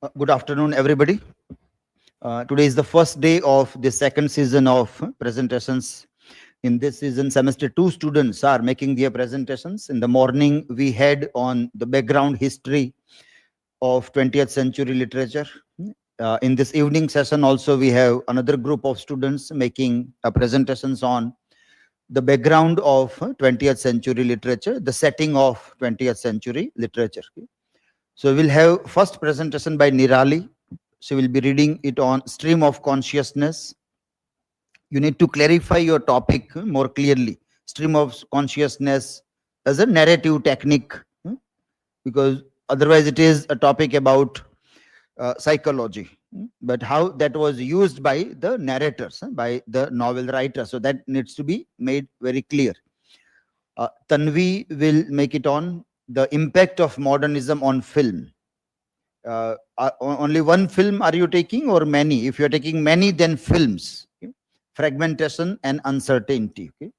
Good afternoon, everybody. Today is the first day of the second season of presentations. In this season, semester 2 students are making their presentations. In the morning, we had on the background history of 20th century literature. In this evening session also, we have another group of students making presentations on the background of 20th century literature, the setting of 20th century literature. So we'll have first presentation by Nirali. She will be reading it on stream of consciousness. You need to clarify your topic more clearly. Stream of consciousness as a narrative technique, because otherwise it is a topic about psychology, but how that was used by the narrators, by the novel writer. So that needs to be made very clear. Tanvi will make it on the impact of modernism on film. Only one film are you taking or many? If you're taking many, then films. Okay? Fragmentation and uncertainty. Okay?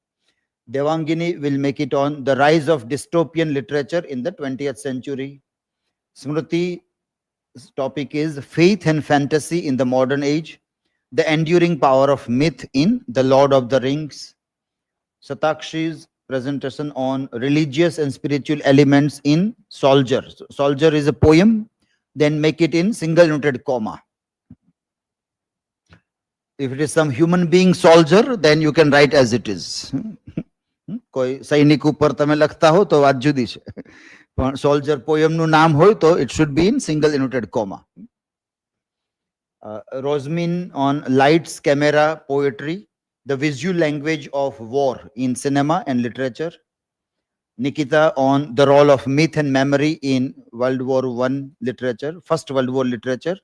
Devangini will make it on the rise of dystopian literature in the 20th century. SMRUTI's topic is faith and fantasy in the modern age, the enduring power of myth in The Lord of the Rings. SHATAKSHI's presentation on religious and spiritual elements in Soldier. So, Soldier is a poem, then make it in single noted comma. If it is some human being soldier, then you can write as it is. કોઈ સૈનિક ઉપર તમે લખતા હો તો વાત જુદી છે, પણ સોલ્જર પોયમ નું નામ હોય તો it should be in single noted comma. ROZMIN on lights, camera, poetry, the visual language of war in cinema and literature. Nikita on the role of myth and memory in World War I literature, First World War literature.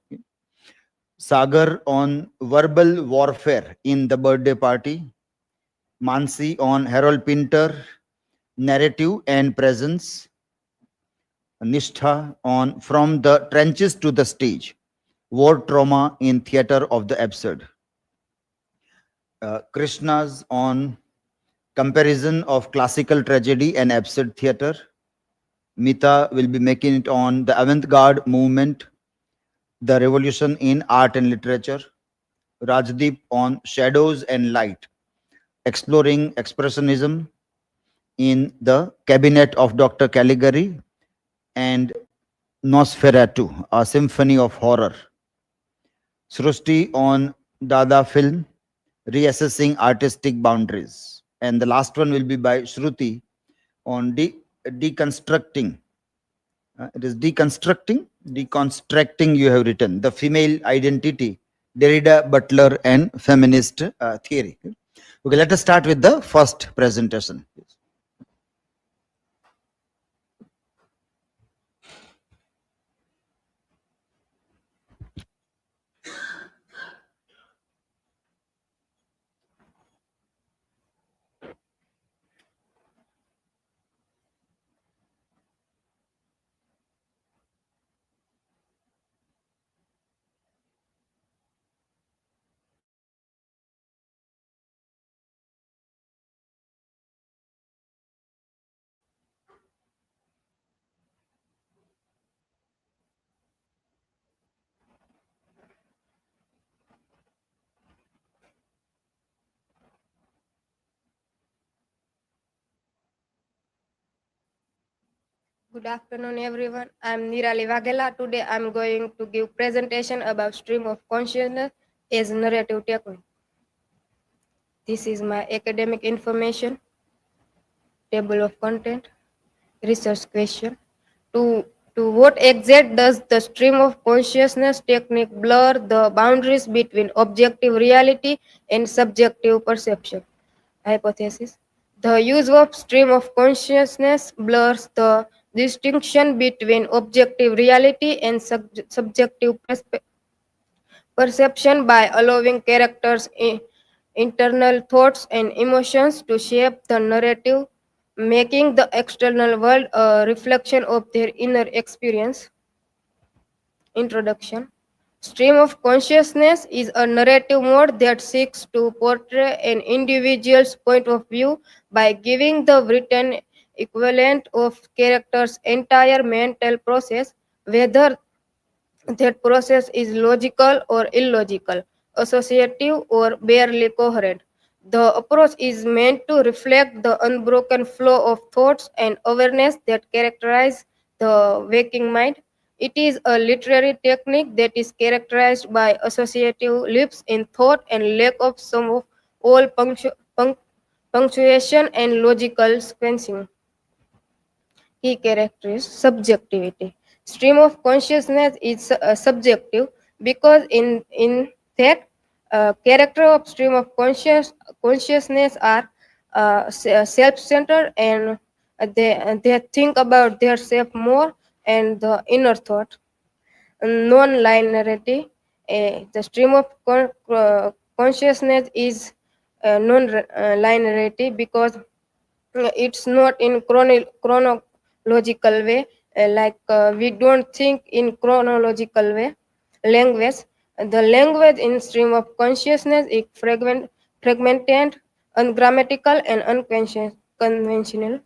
Sagar on verbal warfare in The Birthday Party. Manasi on Harold Pinter, narrative and presence. NISHTHA on from the trenches to the stage, war trauma in theater of the absurd. Krishna's on comparison of classical tragedy and absurd theater. Mita will be making it on the avant-garde movement, the revolution in art and literature. Rajdeep on shadows and light, exploring expressionism in the cabinet of Dr. Caligari and Nosferatu, a symphony of horror. Srushti on Dada film, reassessing artistic boundaries. And the last one will be by Shruti on deconstructing. It is deconstructing you have written, the female identity, Derrida, Butler and feminist theory. Okay, let us start with the first presentation. Good afternoon, everyone. I'm NIRALI VAGHELA. Today, I'm going to give presentation about stream of consciousness as narrative technique. This is my academic information, table of content, research question. To what extent does the stream of consciousness technique blur the boundaries between objective reality and subjective perception? Hypothesis. The use of stream of consciousness blurs the distinction between objective reality and subjective perception by allowing characters' internal thoughts and emotions to shape the narrative, making the external world a reflection of their inner experience. Introduction. Stream of consciousness is a narrative mode that seeks to portray an individual's point of view by giving the written equivalent of character's entire mental process, whether That process is logical or illogical, associative or barely coherent. The approach is meant to reflect the unbroken flow of thoughts and awareness that characterize the waking mind. It is a literary technique that is characterized by associative leaps in thought and lack of some of all punctuation and logical sequencing. Key characteristics subjectivity. Stream of consciousness is subjective because in fact character of stream of consciousness are self-centered and they think about their self more and the inner thought. Non-linearity. The stream of consciousness is non-linearity because it's not in chronological way, we don't think in chronological way. Language. The language in stream of consciousness is fragmented, ungrammatical and unconventional.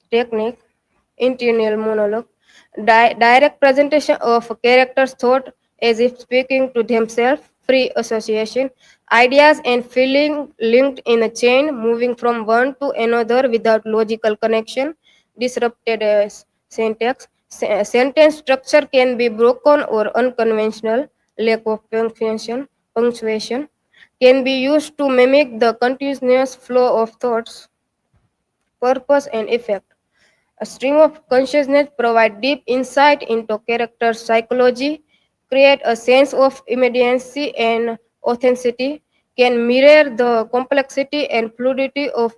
Technique. Internal monologue. Direct presentation of a character's thought as if speaking to themselves. Free association. Ideas and feeling linked in a chain, moving from one to another without logical connection. Disrupted syntax. Sentence structure can be broken or unconventional. Lack of punctuation can be used to mimic the continuous flow of thoughts. Purpose and effect. A stream of consciousness provides deep insight into character psychology, create a sense of immediacy and authenticity, can mirror the complexity and fluidity of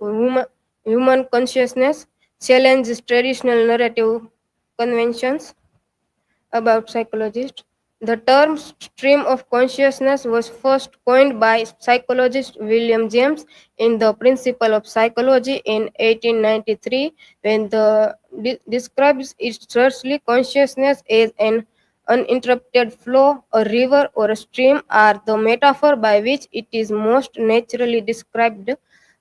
human consciousness, challenge traditional narrative conventions. About psychologists. The term stream of consciousness was first coined by psychologist William James in The Principle of Psychology in 1893 when the describes its earthly consciousness as an uninterrupted flow, a river or a stream are the metaphor by which it is most naturally described.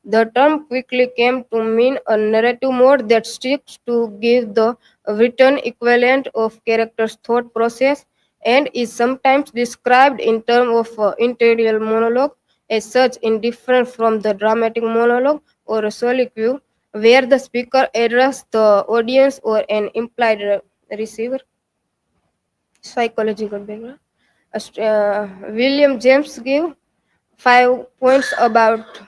The term quickly came to mean a narrative mode that seeks to give the written equivalent of character's thought process and is sometimes described in terms of interior monologue, as such indifferent from the dramatic monologue or a soliloquy where the speaker addresses the audience or an implied receiver. Psychological background. William James gave 5 points about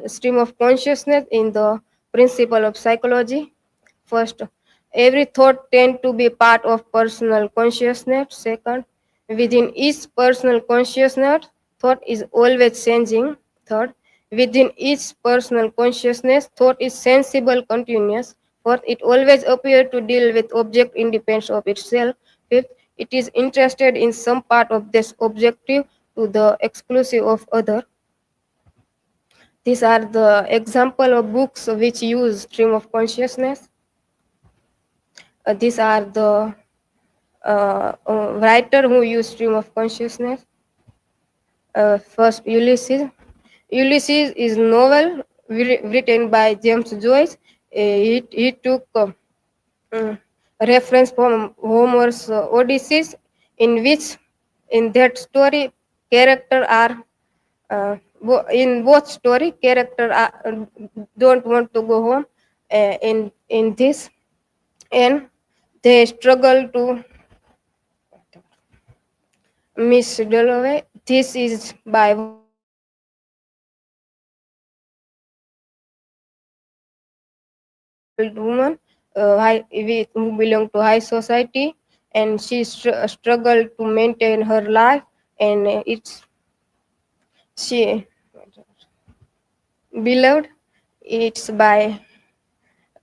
stream of consciousness in the principle of psychology. First, every thought tends to be part of personal consciousness. Second, within each personal consciousness, thought is always changing. Third, within each personal consciousness, thought is sensible, continuous. Fourth, it always appears to deal with object independent of itself. Fifth, it is interested in some part of this objective to the exclusive of other. These are the example of books which use stream of consciousness. These are the writer who use stream of consciousness. First, Ulysses. Ulysses is novel written by James Joyce. He took reference from Homer's Odysseus, in which in that story character are in both story character don't want to go home in this and they struggle to Miss Dalloway. This is by woman who belong to high society, and she struggled to maintain her life, and it's she beloved. It's by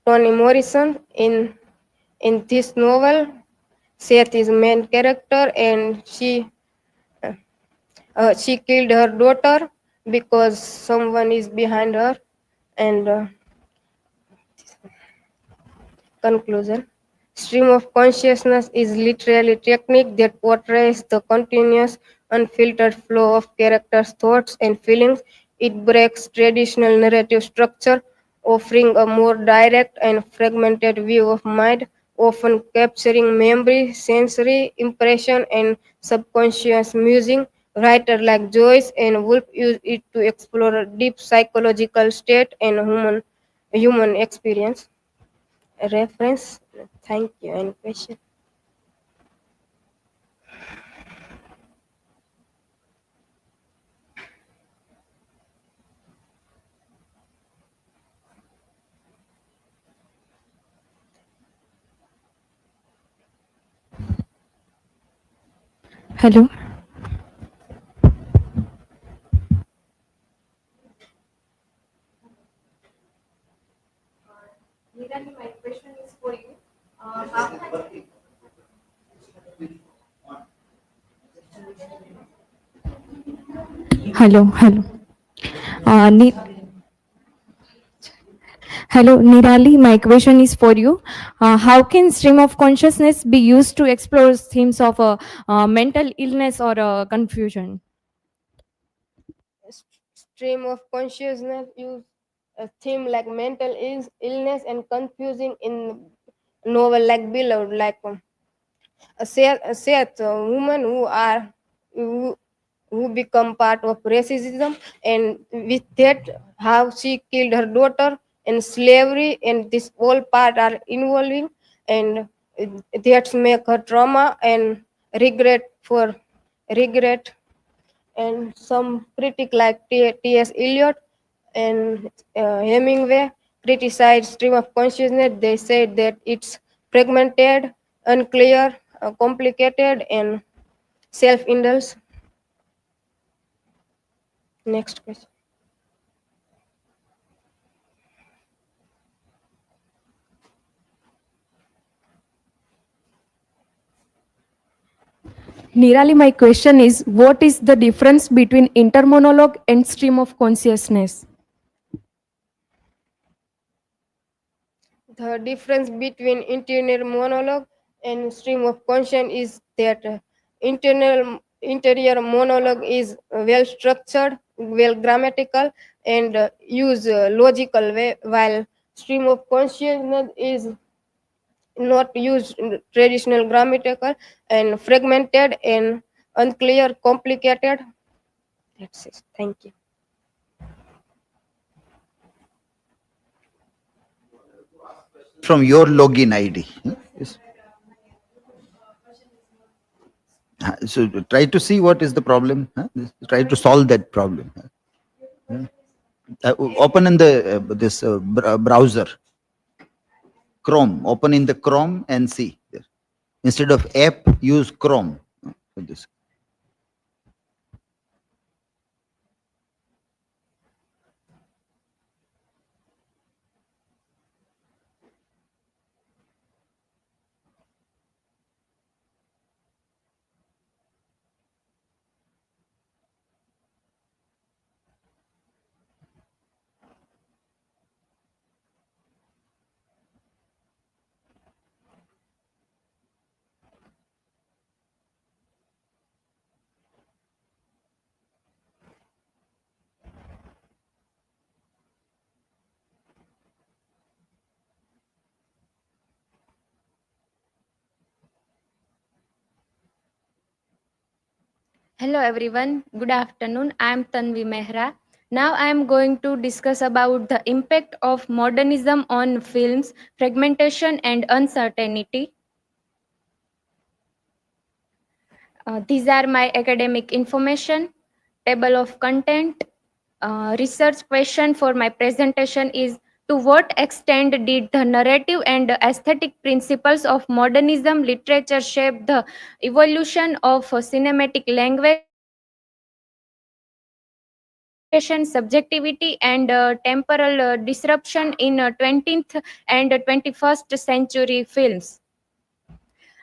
Toni Morrison. In this novel, Seth is main character, and she killed her daughter because someone is behind her. And conclusion. Stream of consciousness is literally a technique that portrays the continuous, unfiltered flow of characters' thoughts and feelings. It breaks traditional narrative structure, offering a more direct and fragmented view of mind often capturing memory, sensory impression, and subconscious musing. Writers like Joyce and Woolf use it to explore a deep psychological state and human experience. Reference. Thank you. Any question? Hello. Nirali, my question is for you. How Hello. Hello. Uh, Ni- Hello, Nirali. My question is for you. How can stream of consciousness be used to explore themes of mental illness or confusion? Stream of consciousness use a theme like mental illness and confusing in novel like Beloved, like a woman who, who become part of racism, and with that how she killed her daughter, and slavery, and this all part are involving, and that make her trauma and regret for regret. And some critic like T.S. Eliot and Hemingway criticized stream of consciousness. They said that it's fragmented, unclear, complicated, and self-indulged. Next question. Nirali, my question is what is the difference between intermonologue and stream of consciousness? The difference between internal monologue and stream of conscience is that interior monologue is well structured, well grammatical, and use logical way, while stream of consciousness is not used in traditional grammatical and fragmented and unclear, complicated. That's it. Thank you. From your login ID. Yes. So try to see what is the problem. Try to solve that problem. Open in the this browser, Chrome. Open in the Chrome and see. Instead of app, use Chrome for this. Hello everyone, good afternoon. I am TANVI MEHRA. Now I am going to discuss about the impact of modernism on films, fragmentation and uncertainty. These are my academic information, table of content. Research question for my presentation is to what extent did the narrative and aesthetic principles of modernism literature shape the evolution of cinematic language, subjectivity, and temporal disruption in 20th and 21st century films?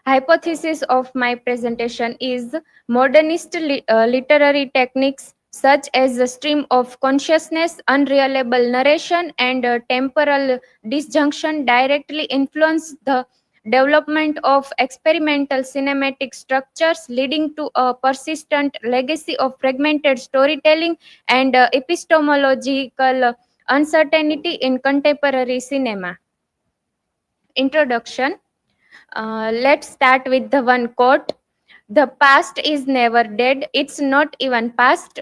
Hypothesis of my presentation is modernist literary techniques such as the stream of consciousness, unreliable narration, and temporal disjunction directly influence the development of experimental cinematic structures, leading to a persistent legacy of fragmented storytelling and epistemological uncertainty in contemporary cinema. Introduction. Let's start with the one quote. The past is never dead, it's not even past.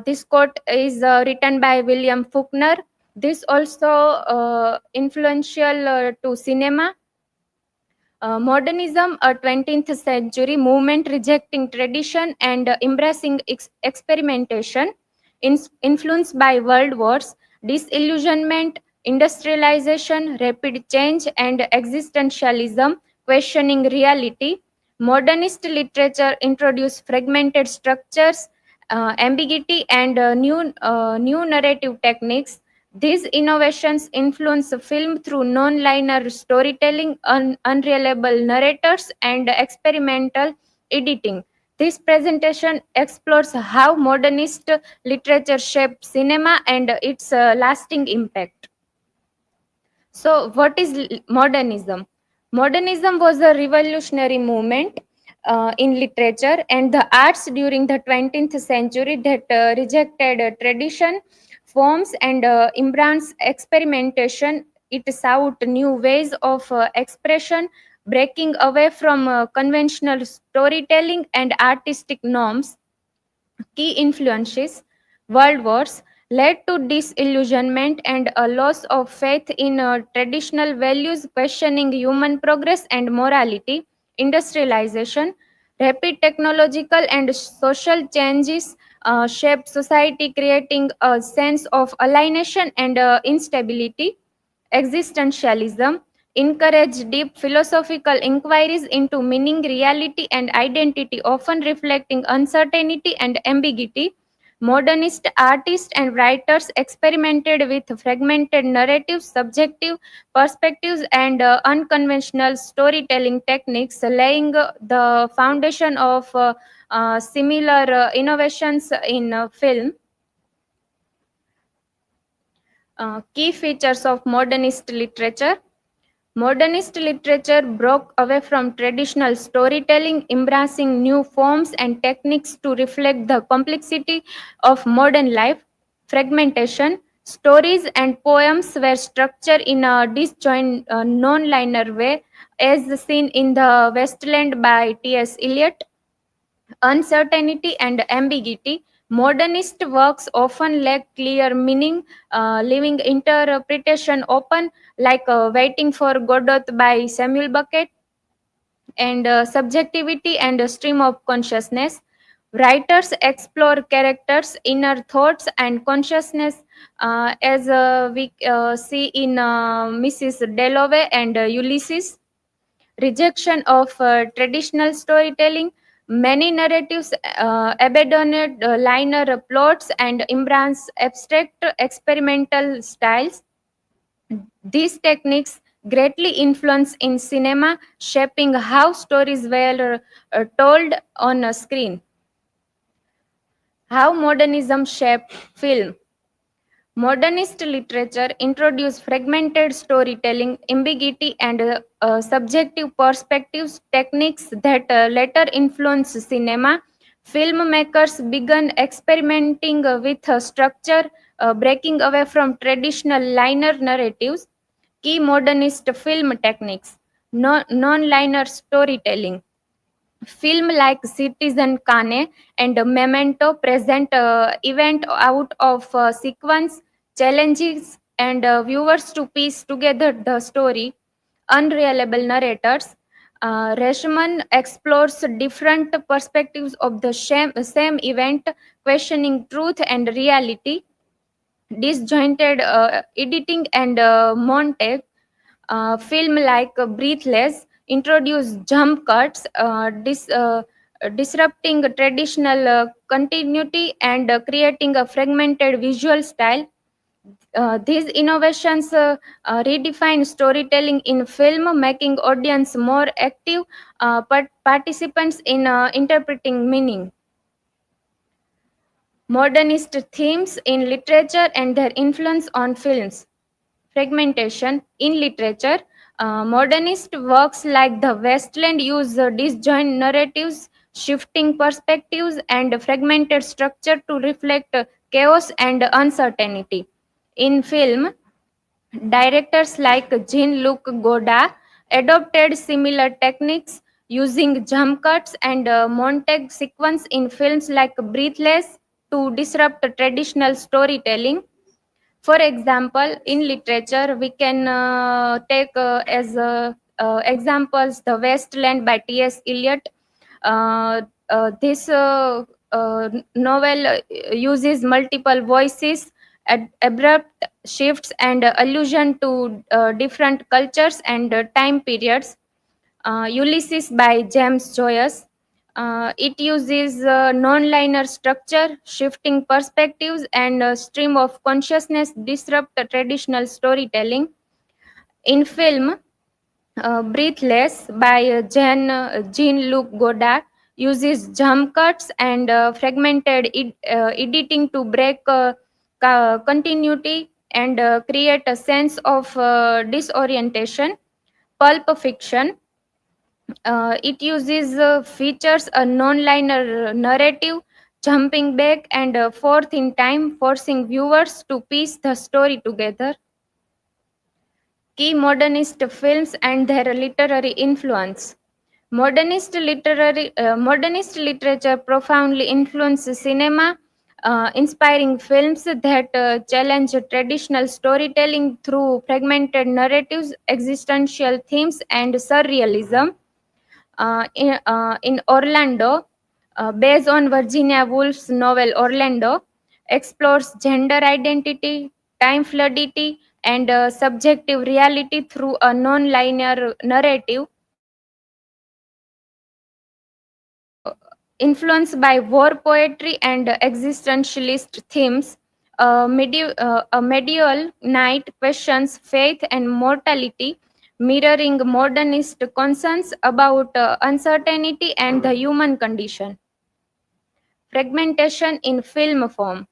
This quote is written by William Faulkner. This also influential to cinema. Modernism, a 20th century movement rejecting tradition and embracing experimentation, influenced by world wars, disillusionment, industrialization, rapid change, and existentialism, questioning reality. Modernist literature introduced fragmented structures, ambiguity, and new narrative techniques. These innovations influence film through non-linear storytelling, unreliable narrators, and experimental editing. This presentation explores how modernist literature shaped cinema and its lasting impact. So, what is modernism? Modernism was a revolutionary movement in literature and the arts during the 20th century that rejected tradition, forms, and embraced experimentation. It sought new ways of expression, breaking away from conventional storytelling and artistic norms. Key influences: world wars led to disillusionment and a loss of faith in traditional values, questioning human progress and morality. Industrialization, rapid technological and social changes shaped society, creating a sense of alienation and instability. Existentialism encouraged deep philosophical inquiries into meaning, reality, and identity, often reflecting uncertainty and ambiguity. Modernist artists and writers experimented with fragmented narratives, subjective perspectives, and unconventional storytelling techniques, laying the foundation of similar innovations in film. Key features of modernist literature. Modernist literature broke away from traditional storytelling, embracing new forms and techniques to reflect the complexity of modern life. Fragmentation. Stories and poems were structured in a disjoint, non-linear way, as seen in The Westland by T.S. Eliot. Uncertainty and ambiguity. Modernist works often lack clear meaning, leaving interpretation open, like Waiting for Godot by Samuel Beckett. And subjectivity and a stream of consciousness. Writers explore characters' inner thoughts and consciousness, as we see in Mrs. Dalloway and Ulysses. Rejection of traditional storytelling. Many narratives abandoned linear plots and embrace abstract experimental styles. These techniques greatly influence in cinema, shaping how stories were told on a screen. How modernism shaped film. Modernist literature introduced fragmented storytelling, ambiguity, and subjective perspectives, techniques that later influenced cinema. Filmmakers began experimenting with structure, breaking away from traditional linear narratives. Key modernist film techniques: non-linear storytelling. Film like Citizen Kane and Memento present event out of sequence, challenges and viewers to piece together the story. Unreliable narrators. ROZMIN explores different perspectives of the same event, questioning truth and reality. Disjointed editing and montage. Film like Breathless introduce jump cuts, disrupting traditional continuity and creating a fragmented visual style. These innovations redefine storytelling in film, making audience more active participants in interpreting meaning. Modernist themes in literature and their influence on films. Fragmentation in literature. Modernist works like The Westland use disjoint narratives, shifting perspectives, and fragmented structure to reflect chaos and uncertainty. In film, directors like Jean-Luc Godard adopted similar techniques using jump cuts and montage sequence in films like Breathless to disrupt traditional storytelling. For example, in literature, we can take as examples The Wasteland by T.S. Eliot. This novel uses multiple voices, abrupt shifts, and allusion to different cultures and time periods. Ulysses by James Joyce. It uses non-linear structure, shifting perspectives, and stream of consciousness disrupt the traditional storytelling. In film, Breathless by Jean-Luc Godard uses jump cuts and fragmented editing to break continuity and create a sense of disorientation. Pulp Fiction it uses features a non-linear narrative, jumping back and forth in time, forcing viewers to piece the story together. Key modernist films and their literary influence. Modernist literature profoundly influenced cinema, inspiring films that challenge traditional storytelling through fragmented narratives, existential themes, and surrealism. In Orlando, based on Virginia Woolf's novel Orlando, explores gender identity, time fluidity, and subjective reality through a non-linear narrative. Influenced by war poetry and existentialist themes, a medieval knight questions faith and mortality, mirroring modernist concerns about uncertainty and the human condition. Fragmentation in film form.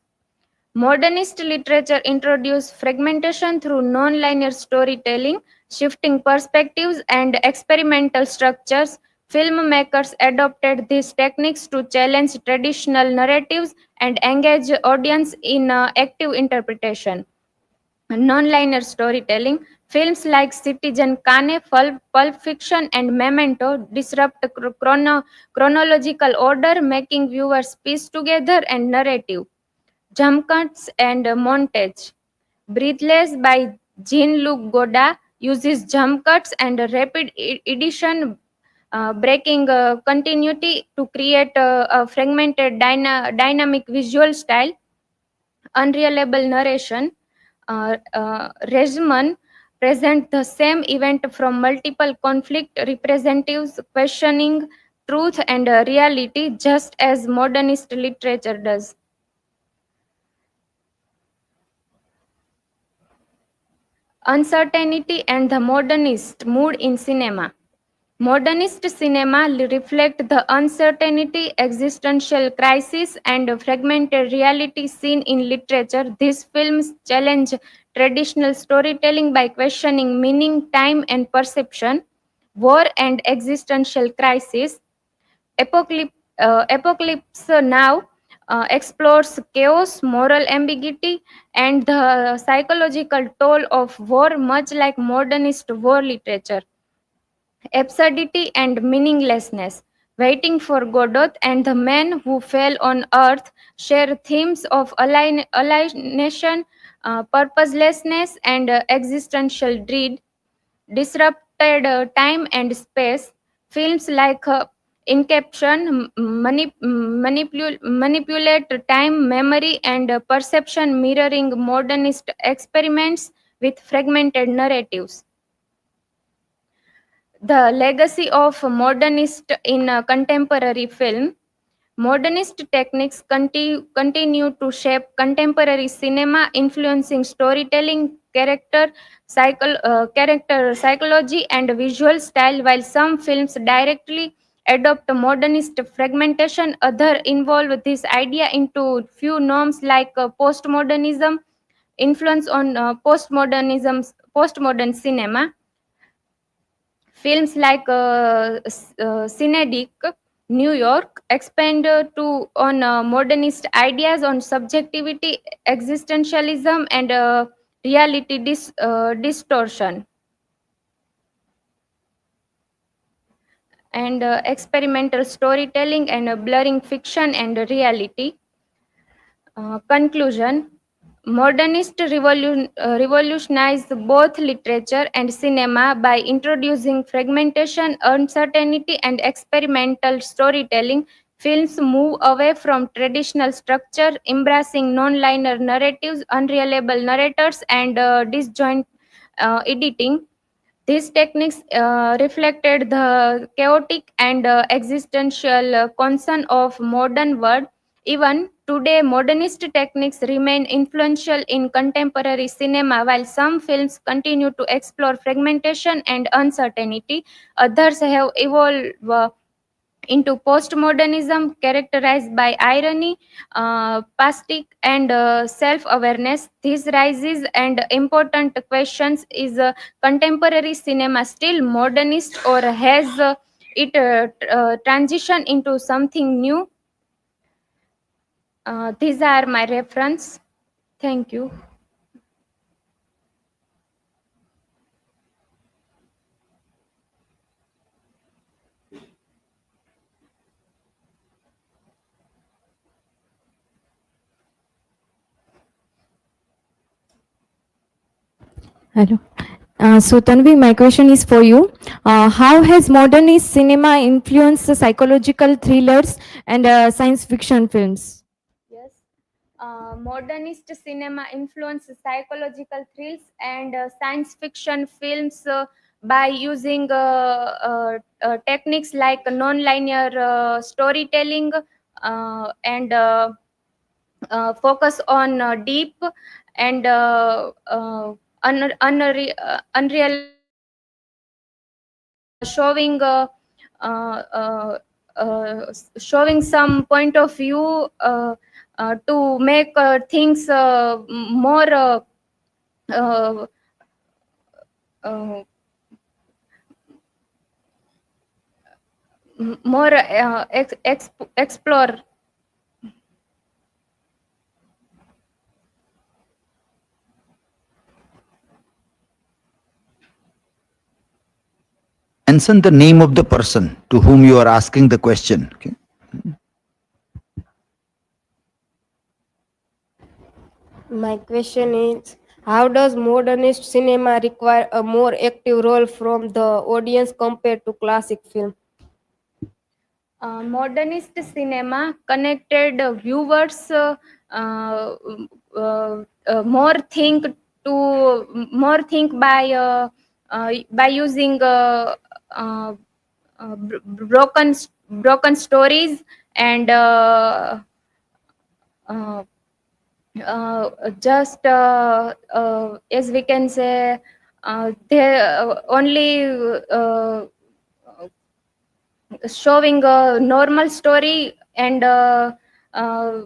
Modernist literature introduced fragmentation through non-linear storytelling, shifting perspectives, and experimental structures. Filmmakers adopted these techniques to challenge traditional narratives and engage audience in active interpretation. Non-linear storytelling. Films like Citizen Kane, Pulp Fiction, and Memento disrupt chronological order, making viewers piece together and narrative. Jump cuts and montage. Breathless by Jean-Luc Godard uses jump cuts and rapid addition, breaking continuity to create a fragmented dynamic visual style. Unreliable narration. ROZMIN present the same event from multiple conflict representatives, questioning truth and reality just as modernist literature does. Uncertainty and the modernist mood in cinema. Modernist cinema reflect the uncertainty, existential crisis, and fragmented reality seen in literature. These films challenge traditional storytelling by questioning meaning, time, and perception. War and existential crisis. Apocalypse Now explores chaos, moral ambiguity, and the psychological toll of war, much like modernist war literature. Absurdity and meaninglessness. Waiting for Godot and the Men Who Fell on Earth share themes of alienation, purposelessness, and existential dread. Disrupted time and space. Films like Inception manipulate time, memory, and perception, mirroring modernist experiments with fragmented narratives. The legacy of modernist in contemporary film. Modernist techniques continue to shape contemporary cinema, influencing storytelling, character psychology, and visual style. While some films directly adopt modernist fragmentation, others involve this idea into few norms like postmodernism, influence on postmodern cinema. Films like Synecdoche, New York expand on modernist ideas on subjectivity, existentialism, and reality distortion. and experimental storytelling and blurring fiction and reality. Conclusion. Revolutionized both literature and cinema by introducing fragmentation, uncertainty, and experimental storytelling. Films move away from traditional structure, embracing non-linear narratives, unreliable narrators, and disjoint editing. These techniques reflected the chaotic and existential concern of modern world. Even today, modernist techniques remain influential in contemporary cinema. While some films continue to explore fragmentation and uncertainty, others have evolved into postmodernism characterized by irony, plastic, and self-awareness. This raises and important questions: is contemporary cinema still modernist, or has it transitioned into something new? These are my reference. Thank you. Hello. So Tanvi, my question is for you. How has modernist cinema influenced the psychological thrillers and science fiction films? Yes. Modernist cinema influenced psychological thrills and science fiction films by using techniques like non-linear storytelling and focus on deep and unreliable showing showing some point of view to make things more uh, uh, more explore. Mention the name of the person to whom you are asking the question. Okay. My question is, how does modernist cinema require a more active role from the audience compared to classic film? Modernist cinema connected viewers uh, more by using broken stories and uh, just as we can say, they only showing a normal story uh, uh,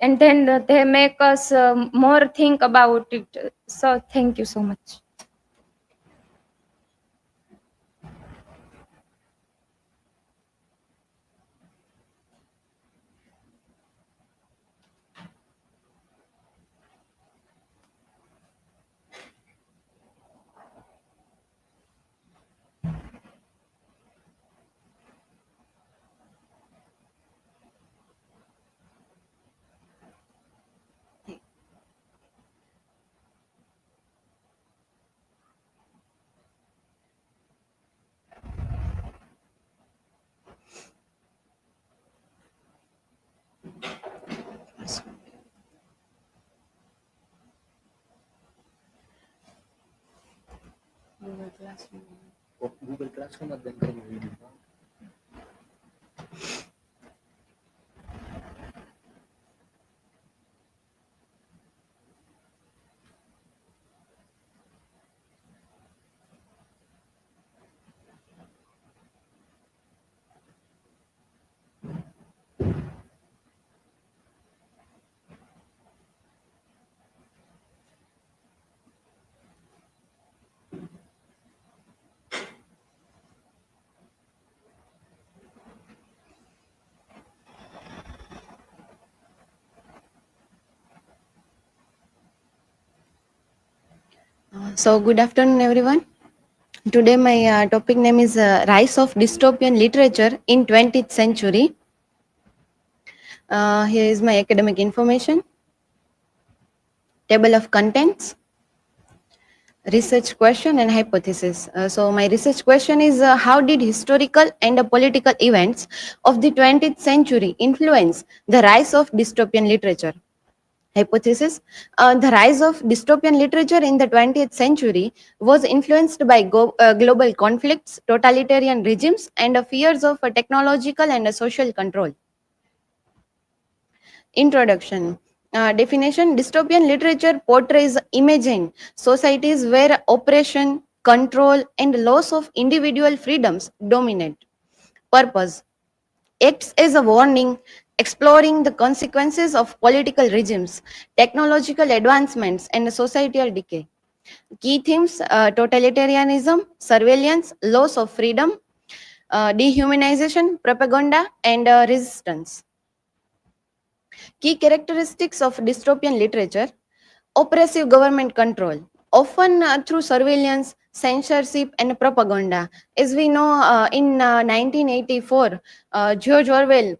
and then they make us more think about it. So thank you so much. Google Classroom at the So good afternoon, everyone. Today my topic name is Rise of Dystopian Literature in 20th Century. Here is my academic information, table of contents, research question and hypothesis. So my research question is how did historical and political events of the 20th century influence the rise of dystopian literature? Hypothesis: the rise of dystopian literature in the 20th century was influenced by global conflicts, totalitarian regimes, and fears of technological and social control. Introduction. Definition: dystopian literature portrays imagined societies where oppression, control, and loss of individual freedoms dominate. Purpose: acts as a warning, exploring the consequences of political regimes, technological advancements, and societal decay. Key themes: totalitarianism, surveillance, loss of freedom, dehumanization, propaganda, and resistance. Key characteristics of dystopian literature: oppressive government control, often through surveillance, censorship, and propaganda. As we know, in 1984, George Orwell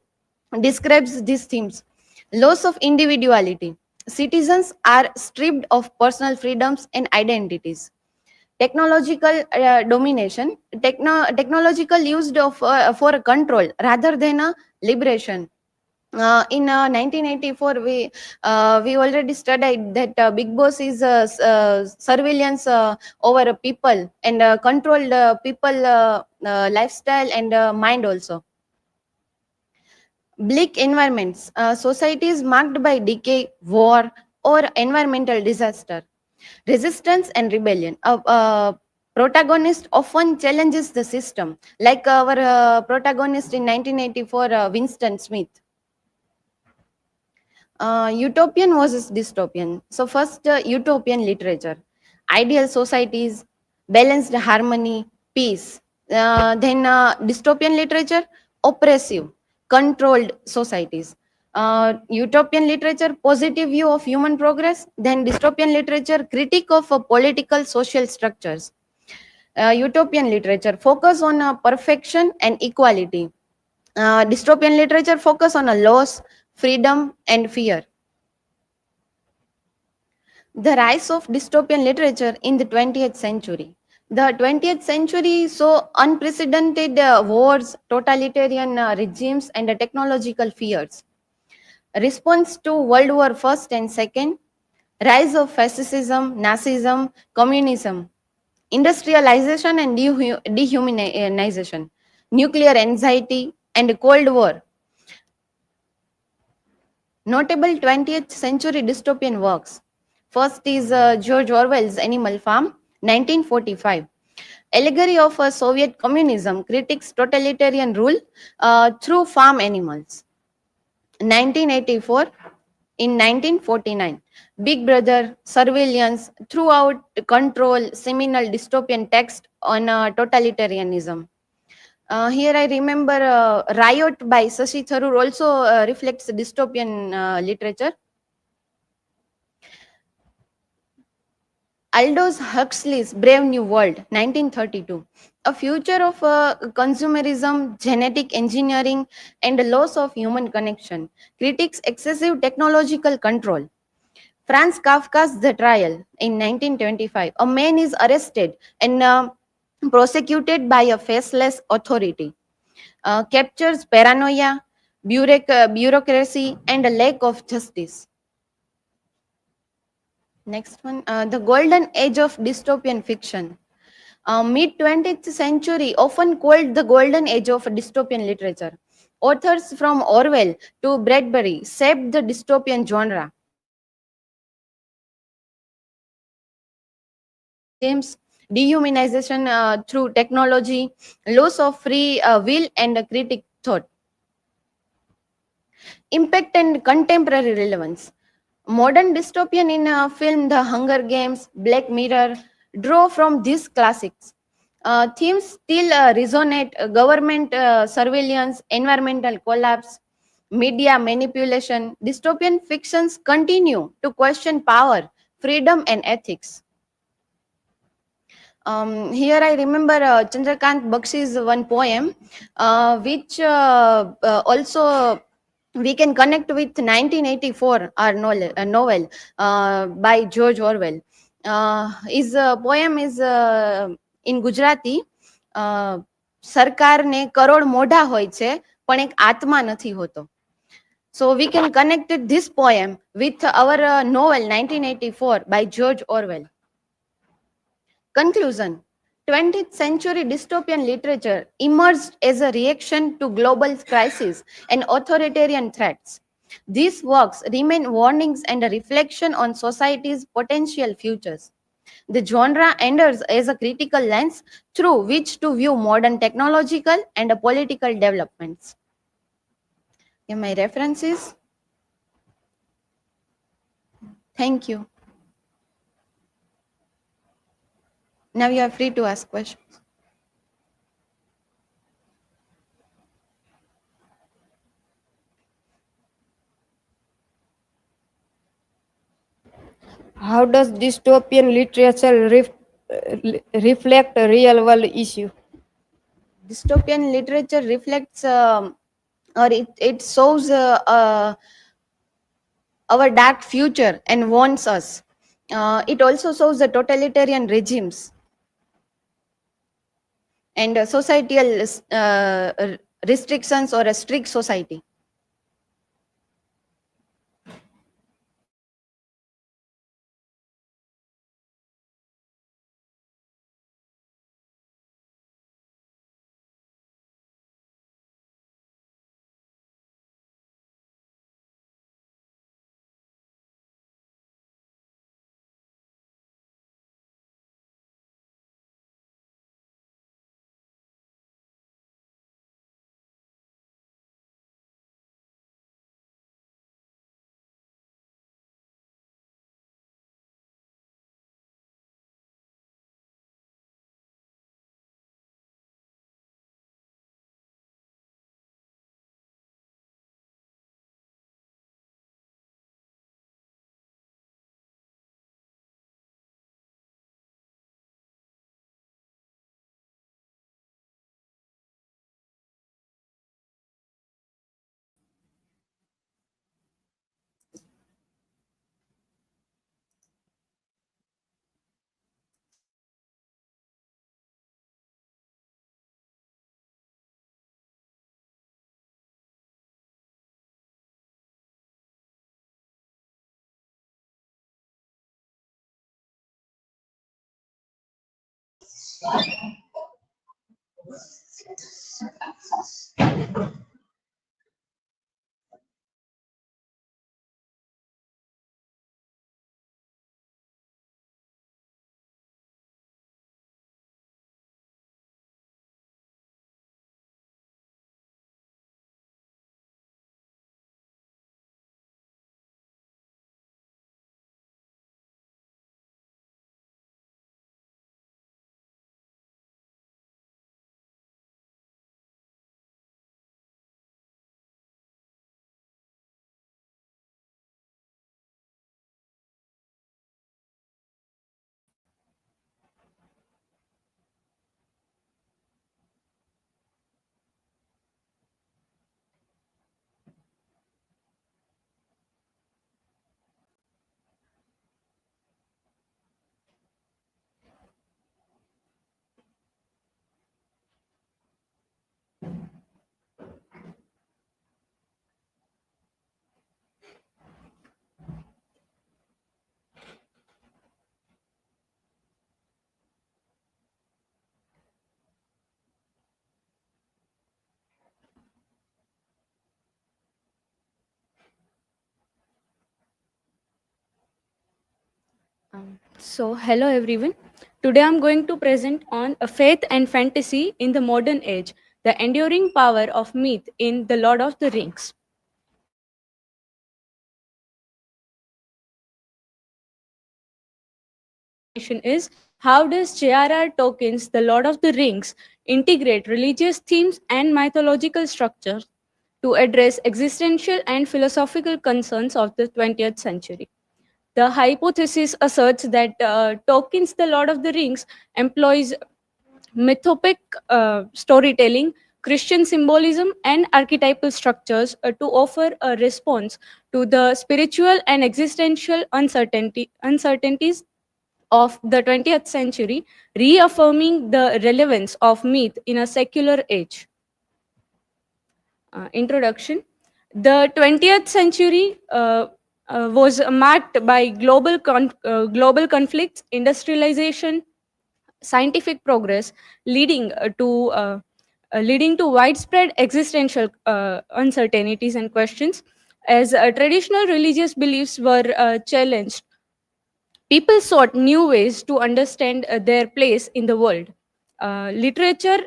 describes these themes. Loss of individuality. Citizens are stripped of personal freedoms and identities. Technological domination. Technological used for control rather than a liberation. In 1984, we already studied that Big Boss is surveillance over people and control people lifestyle and mind also. Bleak environments. Societies marked by decay, war, or environmental disaster. Resistance and rebellion. A protagonist often challenges the system, like our protagonist in 1984, Winston Smith. Utopian versus dystopian. So first, utopian literature. Ideal societies, balanced harmony, peace. Then dystopian literature, oppressive, controlled societies. Utopian literature, positive view of human progress. Then dystopian literature, critique of political social structures. Utopian literature, focus on perfection and equality. Dystopian literature, focus on a loss, freedom, and fear. The rise of dystopian literature in the 20th century. The 20th century saw unprecedented wars, totalitarian regimes, and technological fears. Response to World War I and II, rise of fascism, Nazism, communism, industrialization and dehumanization, nuclear anxiety, and Cold War. Notable 20th century dystopian works. First is George Orwell's Animal Farm, 1945. Allegory of Soviet communism critiques totalitarian rule through farm animals. 1984. In 1949, Big Brother, surveillance, throughout control, seminal dystopian text on totalitarianism. Here I remember Riot by Shashi Tharoor also reflects dystopian literature. Aldous Huxley's Brave New World, 1932. A future of consumerism, genetic engineering, and the loss of human connection. Critiques excessive technological control. Franz Kafka's The Trial in 1925. A man is arrested and prosecuted by a faceless authority. Captures paranoia, bureaucracy, and a lack of justice. Next one, the golden age of dystopian fiction. Mid-20th century, often called the golden age of dystopian literature. Authors from Orwell to Bradbury shaped the dystopian genre. James, dehumanization through technology, loss of free will and critic thought. Impact and contemporary relevance. Modern dystopian in film The Hunger Games, Black Mirror draw from these classics. Themes still resonate: government surveillance, environmental collapse, media manipulation. Dystopian fictions continue to question power, freedom, and ethics. Here I remember Chandrakant Bakshi's one poem, which also we can connect with 1984, our novel by George Orwell. His poem is in Gujarati. સરકારને કરોડ મોઢા હોય છે પણ એક આત્મા નથી હોતો. So we can connect this poem with our novel 1984 by George Orwell. Conclusion. 20th century dystopian literature emerged as a reaction to global crises and authoritarian threats. These works remain warnings and a reflection on society's potential futures. The genre enters as a critical lens through which to view modern technological and political developments. Here my references. Thank you. Now you are free to ask questions. How does dystopian literature reflect a real world issue? Dystopian literature reflects or it shows our dark future and warns us. It also shows the totalitarian regimes and societal restrictions or a strict society. So, hello everyone. Today I'm going to present on a faith and fantasy in the modern age, the enduring power of myth in The Lord of the Rings. Is how does J.R.R. Tolkien's The Lord of the Rings integrate religious themes and mythological structures to address existential and philosophical concerns of the 20th century? The hypothesis asserts that Tolkien's The Lord of the Rings employs mythopic storytelling, Christian symbolism, and archetypal structures to offer a response to the spiritual and existential uncertainties of the 20th century, reaffirming the relevance of myth in a secular age. Introduction. The 20th century was marked by global conflicts, industrialization, scientific progress, leading to widespread existential uncertainties and questions. As traditional religious beliefs were challenged, people sought new ways to understand their place in the world. Literature,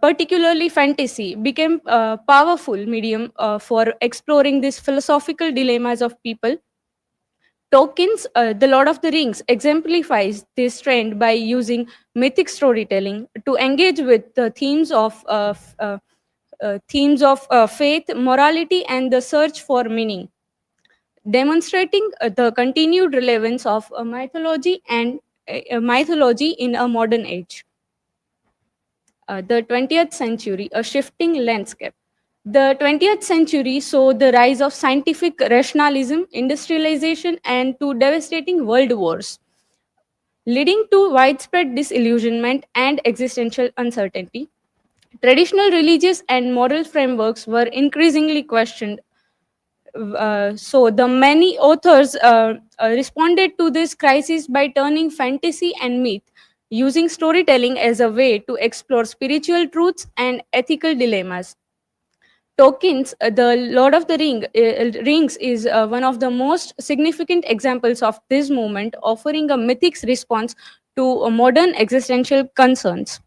particularly fantasy, became a powerful medium for exploring these philosophical dilemmas of people. Tolkien's The Lord of the Rings exemplifies this trend by using mythic storytelling to engage with the themes of faith, morality, and the search for meaning, demonstrating the continued relevance of mythology in a modern age. The 20th century, a shifting landscape. The 20th century saw the rise of scientific rationalism, industrialization, and to devastating world wars, leading to widespread disillusionment and existential uncertainty. Traditional religious and moral frameworks were increasingly questioned. So the many authors responded to this crisis by turning fantasy and myth, using storytelling as a way to explore spiritual truths and ethical dilemmas. Tolkien's The Lord of the Rings is one of the most significant examples of this movement, offering a mythic response to modern existential concerns.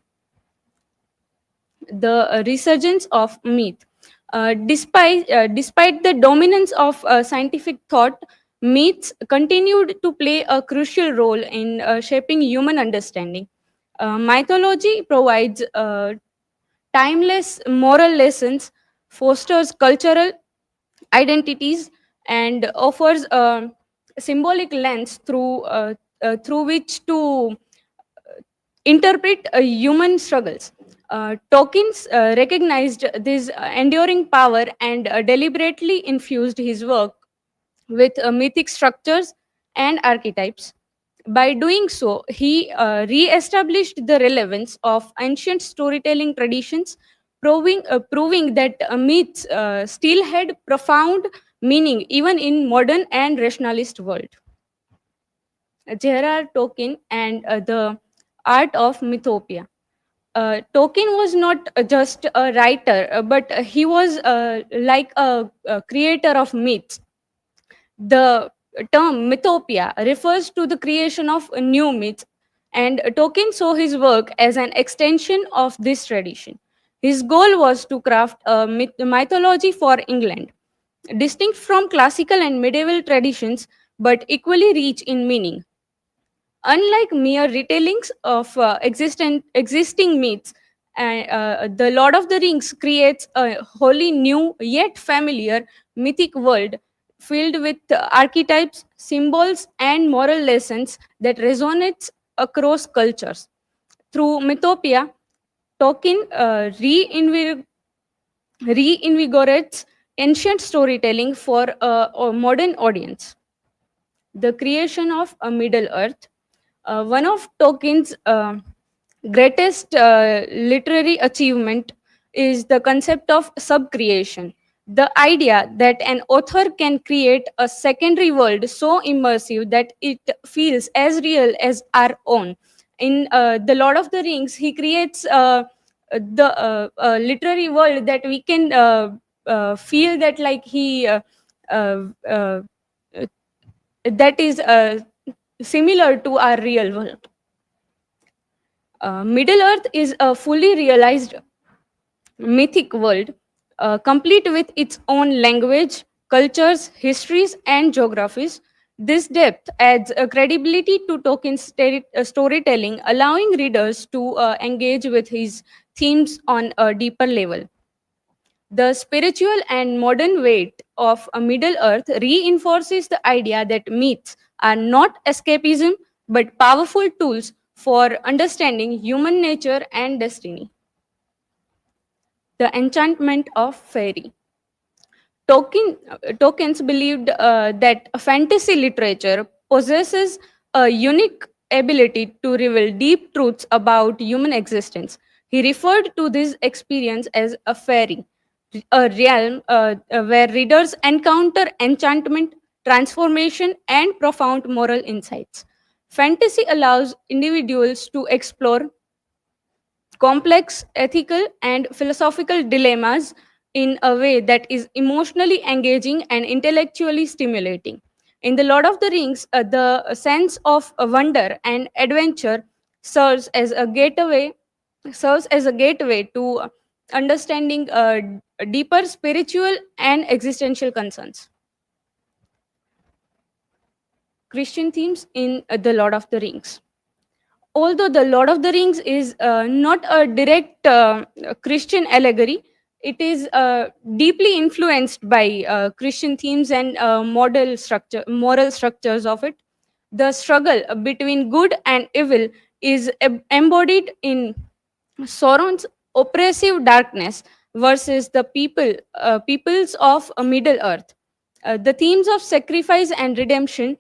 The resurgence of myth. Despite the dominance of scientific thought, myths continued to play a crucial role in shaping human understanding. Mythology provides timeless moral lessons, fosters cultural identities, and offers a symbolic lens through which to interpret human struggles. Tolkien recognized this enduring power and deliberately infused his work with mythic structures and archetypes. By doing so, he re-established the relevance of ancient storytelling traditions, proving that myths still had profound meaning even in modern and rationalist world. J.R.R. Tolkien and the art of mythopia. Tolkien was not just a writer, but he was like a creator of myths. The term mythopia refers to the creation of new myths, and Tolkien saw his work as an extension of this tradition. His goal was to craft a mythology for England, distinct from classical and medieval traditions, but equally rich in meaning. Unlike mere retellings of existing myths, The Lord of the Rings creates a wholly new yet familiar mythic world filled with archetypes, symbols, and moral lessons that resonates across cultures. Through mythopia, Tolkien reinvigorates ancient storytelling for a modern audience. The creation of a Middle Earth. One of Tolkien's greatest literary achievement is the concept of subcreation. The idea that an author can create a secondary world so immersive that it feels as real as our own. In The Lord of the Rings, he creates the literary world that we can feel that like uh, uh, that is similar to our real world. Middle Earth is a fully realized mythic world, complete with its own language, cultures, histories, and geographies. This depth adds a credibility to Tolkien's storytelling, allowing readers to engage with his themes on a deeper level. The spiritual and modern weight of a Middle Earth reinforces the idea that myths are not escapism but powerful tools for understanding human nature and destiny. The enchantment of fairy. Tolkien believed that fantasy literature possesses a unique ability to reveal deep truths about human existence. He referred to this experience as a fairy, a realm where readers encounter enchantment, transformation, and profound moral insights. Fantasy allows individuals to explore complex ethical and philosophical dilemmas in a way that is emotionally engaging and intellectually stimulating. In The Lord of the Rings, the sense of wonder and adventure serves as a gateway to understanding deeper spiritual and existential concerns. Christian themes in The Lord of the Rings. Although The Lord of the Rings is not a direct Christian allegory, it is deeply influenced by Christian themes and moral structures of it. The struggle between good and evil is embodied in Sauron's oppressive darkness versus the peoples of Middle Earth. The themes of sacrifice and redemption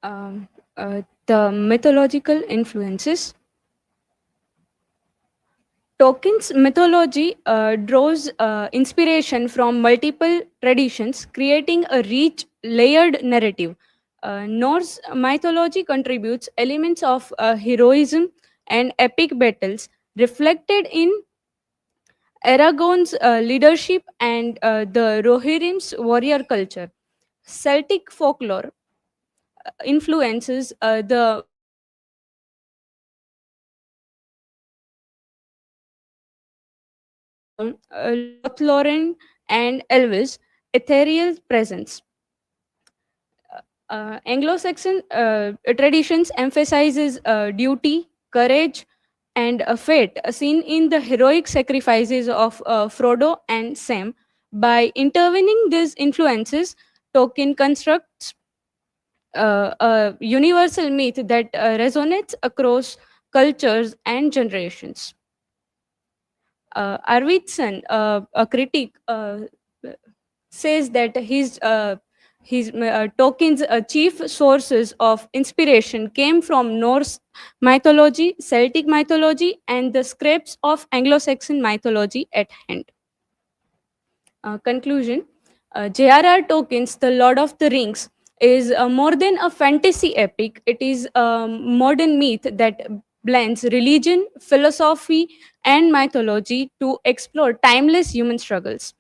The mythological influences. Tolkien's mythology draws inspiration from multiple traditions, creating a rich, layered narrative. Norse mythology contributes elements of heroism and epic battles reflected in Aragorn's leadership and the Rohirrim's warrior culture. Celtic folklore influences the Lothlorien and Elvis' ethereal presence. Anglo-Saxon traditions emphasizes duty, courage, and fate, seen in the heroic sacrifices of Frodo and Sam. By intervening these influences, Tolkien constructs a universal myth that resonates across cultures and generations. Arvidsson, a critic, says that his Tolkien's chief sources of inspiration came from Norse mythology, Celtic mythology, and the scripts of Anglo-Saxon mythology at hand. Conclusion. J.R.R. Tolkien's The Lord of the Rings is more than a fantasy epic. It is a modern myth that blends religion, philosophy, and mythology to explore timeless human struggles.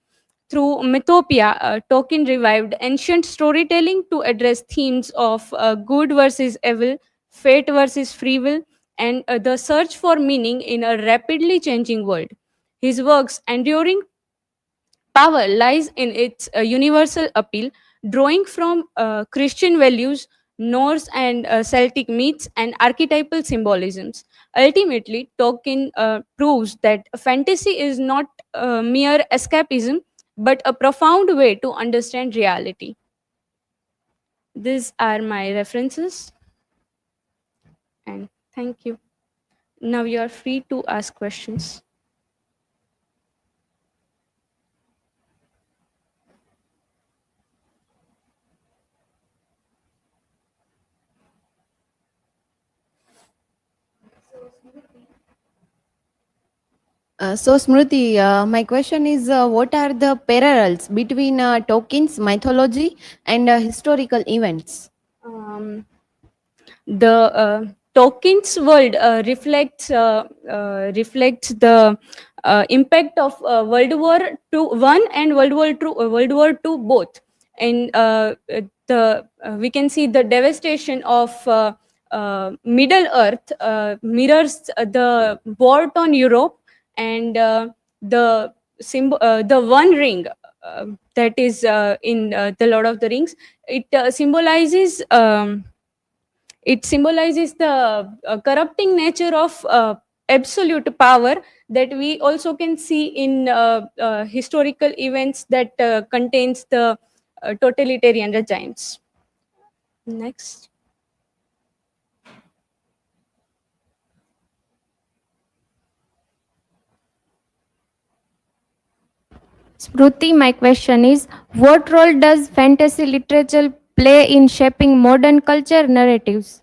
Through Mythopia, Tolkien revived ancient storytelling to address themes of good versus evil, fate versus free will, and the search for meaning in a rapidly changing world. His work's enduring power lies in its universal appeal, drawing from Christian values, Norse and Celtic myths, and archetypal symbolisms. Ultimately, Tolkien proves that fantasy is not mere escapism, but a profound way to understand reality. These are my references, and thank you. Now you are free to ask questions. So, Smruti, my question is what are the parallels between Tolkien's mythology and historical events? Um, the Tolkien's world reflects the impact of World War I and World War II both. And the we can see the devastation of Middle Earth mirrors the war torn Europe, and the One Ring that is in the Lord of the Rings. It symbolizes the corrupting nature of absolute power that we also can see in historical events that contains the totalitarian regimes. Next. Smruti, my question is, what role does fantasy literature play in shaping modern culture narratives?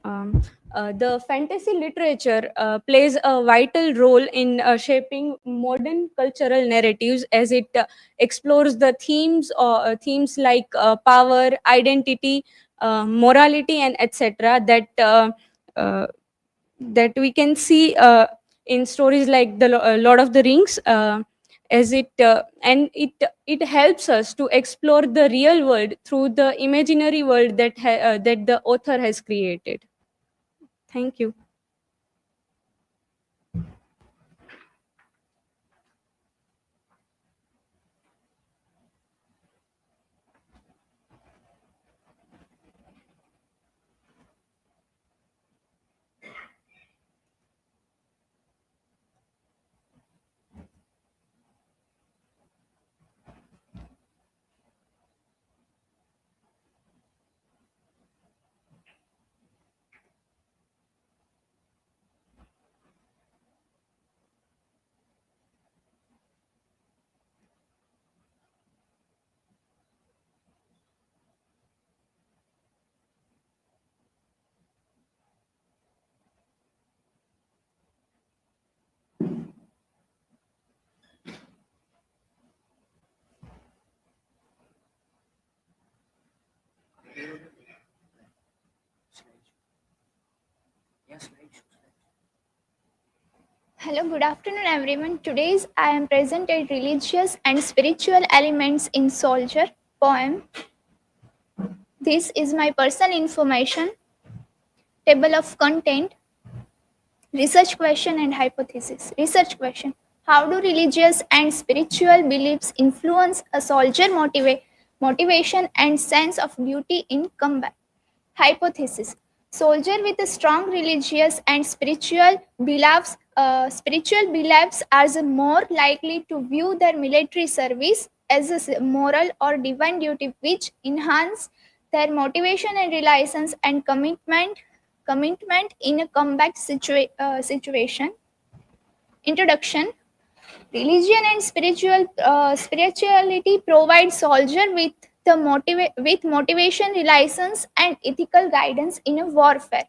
Um, the fantasy literature plays a vital role in shaping modern cultural narratives as it explores the themes like power, identity, morality, and etc. Uh, that we can see in stories like the Lord of the Rings. As it and it helps us to explore the real world through the imaginary world that the author has created. Thank you. Hello, good afternoon, everyone. Today I am presented religious and spiritual elements in Soldier poem. This is my personal information, table of content, research question and hypothesis. Research question: how do religious and spiritual beliefs influence a soldier motivation and sense of duty in combat? Hypothesis: soldier with a strong religious and spiritual beliefs are more likely to view their military service as a moral or divine duty, which enhance their motivation and reliance and commitment in a combat situation. Introduction: religion and spirituality provide soldier with motivation, reliance, and ethical guidance in a warfare.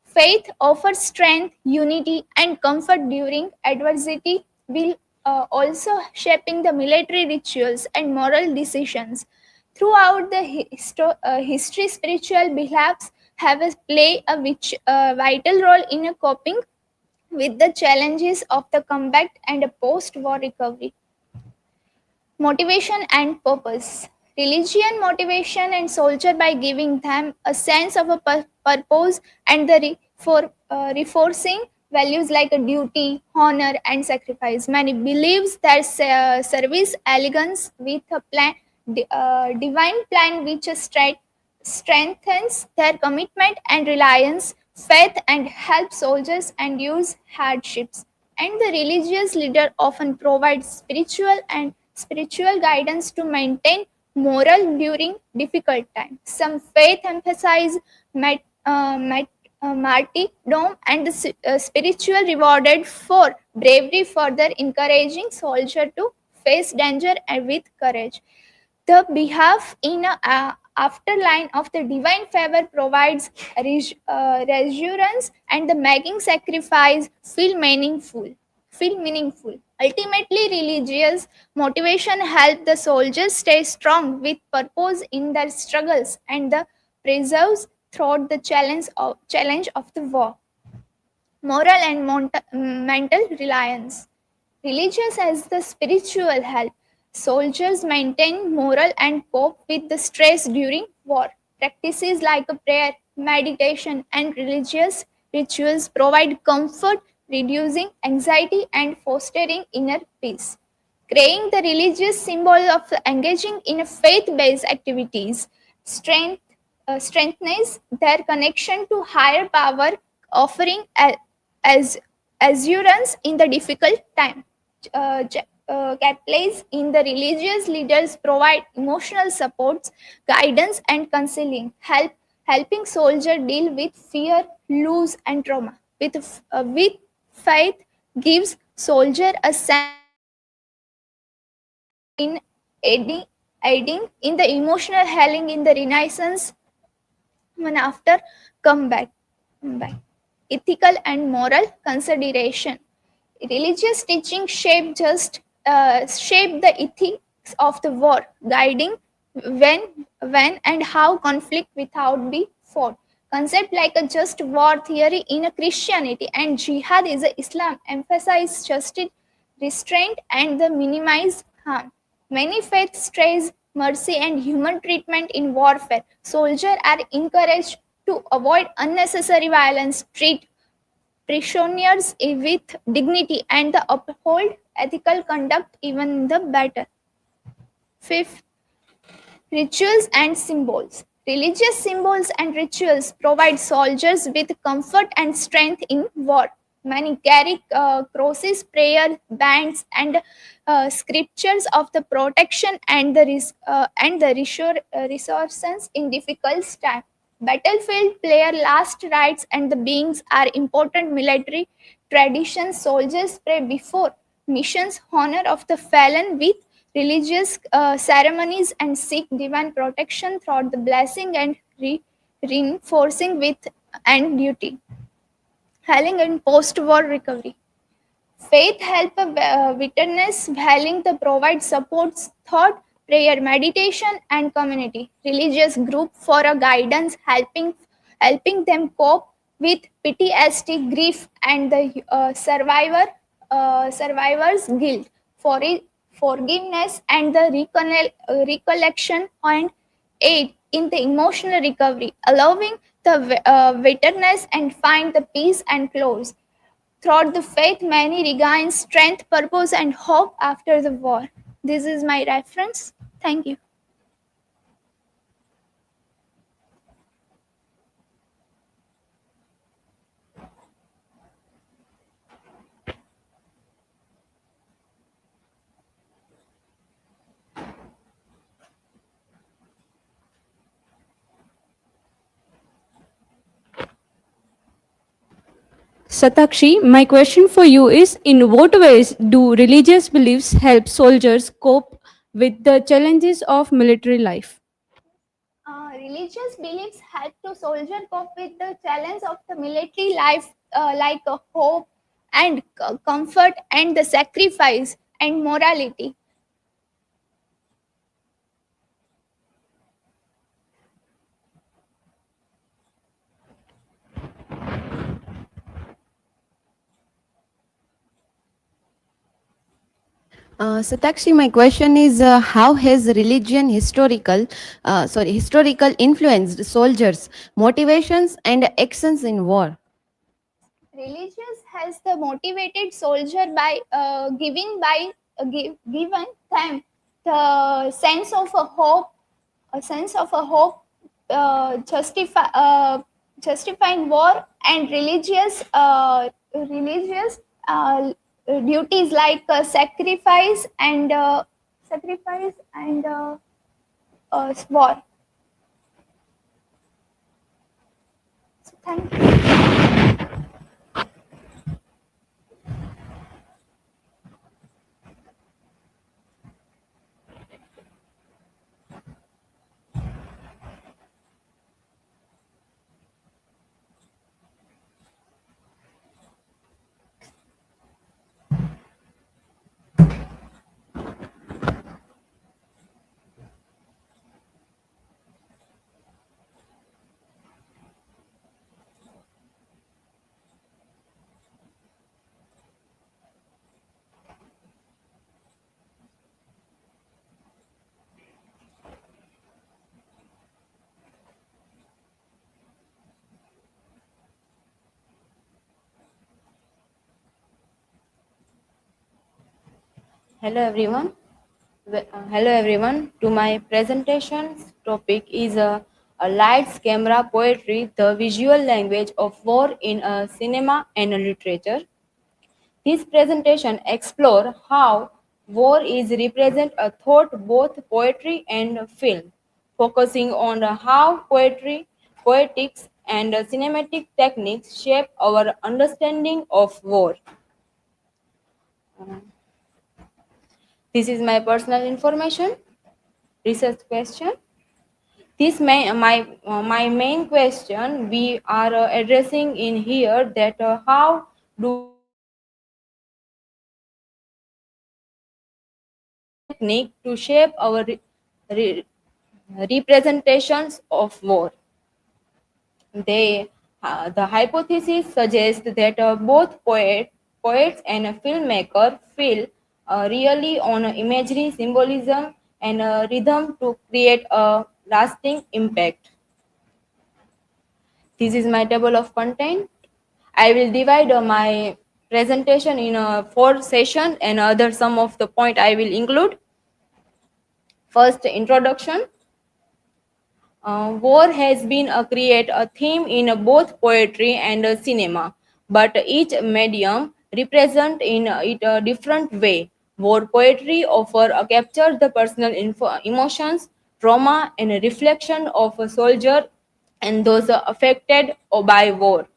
Faith offers strength, unity, and comfort during adversity, while also shaping the military rituals and moral decisions. Throughout the history, spiritual beliefs have played a vital role in coping with the challenges of the combat and post-war recovery. Motivation and purpose. Religion, motivation, and soldier by giving them a sense of a purpose and reinforcing values like a duty, honor, and sacrifice. Many believes that service elegance with a divine plan which strengthens their commitment and reliance, faith, and help soldiers endure hardships. And the religious leader often provides spiritual guidance to maintain moral during difficult times. Some faith emphasize martyrdom and spiritual rewarded for bravery, further encouraging soldier to face danger and with courage. The behalf in a afterline of the divine favor provides reassurance and the making sacrifice feel meaningful. Ultimately, religious motivation help the soldiers stay strong with purpose in their struggles and the preserves throughout the challenge of the war. Moral and mental reliance. Religious as the spiritual help. Soldiers maintain moral and cope with the stress during war. Practices like a prayer, meditation, and religious rituals provide comfort, reducing anxiety and fostering inner peace. Creating the religious symbol of engaging in faith-based activities strengthens their connection to higher power, offering as assurance in the difficult time. Captains in the religious leaders provide emotional supports, guidance, and counseling, helping soldiers deal with fear, loss, and trauma. With faith, gives soldier a sense in aiding in the emotional healing in the Renaissance when after comeback. Ethical and moral consideration. Religious teaching shape the ethics of the war, guiding when and how conflict without be fought. Concept like a just war theory in a Christianity and jihad is a Islam emphasize justice, restraint, and the minimize harm. Many faiths stress mercy and human treatment in warfare. Soldiers are encouraged to avoid unnecessary violence, treat prisoners with dignity, and uphold ethical conduct even the better. Fifth, rituals and symbols. Religious symbols and rituals provide soldiers with comfort and strength in war. Many carry crosses, prayer bands, and scriptures of the protection and the resources in difficult times. Battlefield player last rites and the beings are important military traditions. Soldiers pray before missions, honor of the fallen with religious ceremonies, and seek divine protection throughout the blessing and reinforcing with and duty. Healing and post-war recovery. Faith help a witness healing the provide supports, thought, prayer, meditation, and community. Religious group for a guidance, helping them cope with PTSD, grief, and the survivor survivor's guilt, forgiveness, and the recollection and aid in the emotional recovery, allowing the bitterness and find the peace and close. Throughout the faith, many regain strength, purpose, and hope after the war. This is my reference. Thank you. Satakshi, my question for you is, in what ways do religious beliefs help soldiers cope with the challenges of military life? Religious beliefs help to soldier cope with the challenge of the military life, like hope and comfort and the sacrifice and morality. Satakshi, my question is how has religion historical influenced soldiers' motivations and actions in war? Religious has the motivated soldier by given them the sense of a hope, justifying war and religious duties like sacrifice and war. So thank you. Hello everyone. Hello everyone. To my presentation topic is lights, camera, poetry, the visual language of war in cinema and literature. This presentation explores how war is represented thought both poetry and film, focusing on how poetics, and cinematic techniques shape our understanding of war. This is my personal information. Research question. My main question we are addressing in here that how do technique to shape our representations of war. The hypothesis suggests that both poets and filmmakers feel really on imagery, symbolism, and rhythm to create a lasting impact. This is my table of content. I will divide my presentation in 4 sessions, and other some of the point I will include. First, introduction. War has been a theme in both poetry and cinema, but each medium represent in it a different way. War poetry offer capture the personal emotions, trauma, and reflection of a soldier and those affected by war.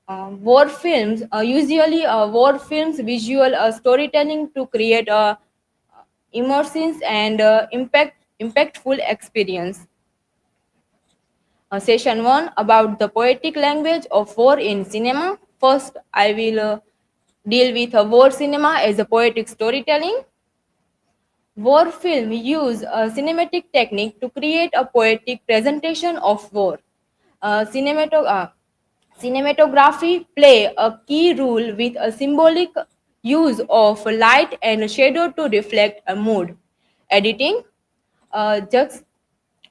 War films visual storytelling to create immersions and impactful experience. Session 1 about the poetic language of war in cinema. First, I will deal with war cinema as a poetic storytelling. War film use a cinematic technique to create a poetic presentation of war. Cinematography play a key role with a symbolic use of light and shadow to reflect a mood. Editing,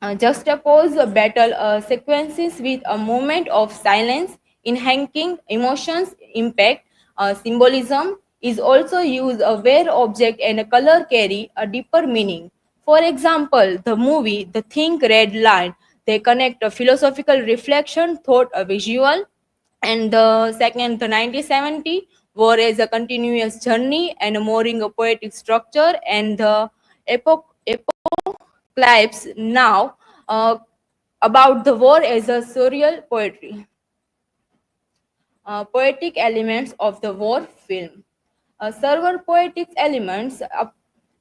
juxtapose battle sequences with a moment of silence, enhancing emotions, impact. Symbolism is also used where object and color carry a deeper meaning. For example, the movie The Think Red Line, they connect a philosophical reflection, thought, a visual, and the second, the 1970 war is a continuous journey and a mooring a poetic structure, and the apocalypse now about the war as a surreal poetry. Poetic elements of the war film. Several poetic elements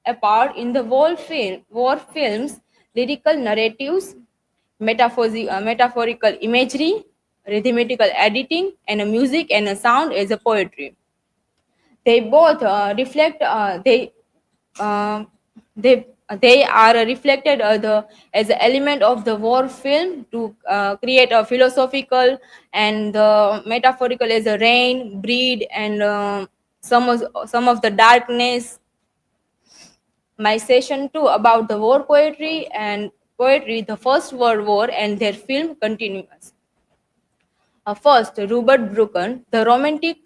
apart in the war films, lyrical narratives, metaphorical imagery, rhythmical editing, and music and sound as a poetry. They both reflect uh, they they are reflected as an element of the war film to create a philosophical and metaphorical as a rain, breed, and some of the darkness. My session 2 about the war poetry and poetry, the First World War and their film continues. First, Robert Brucken, The Romantic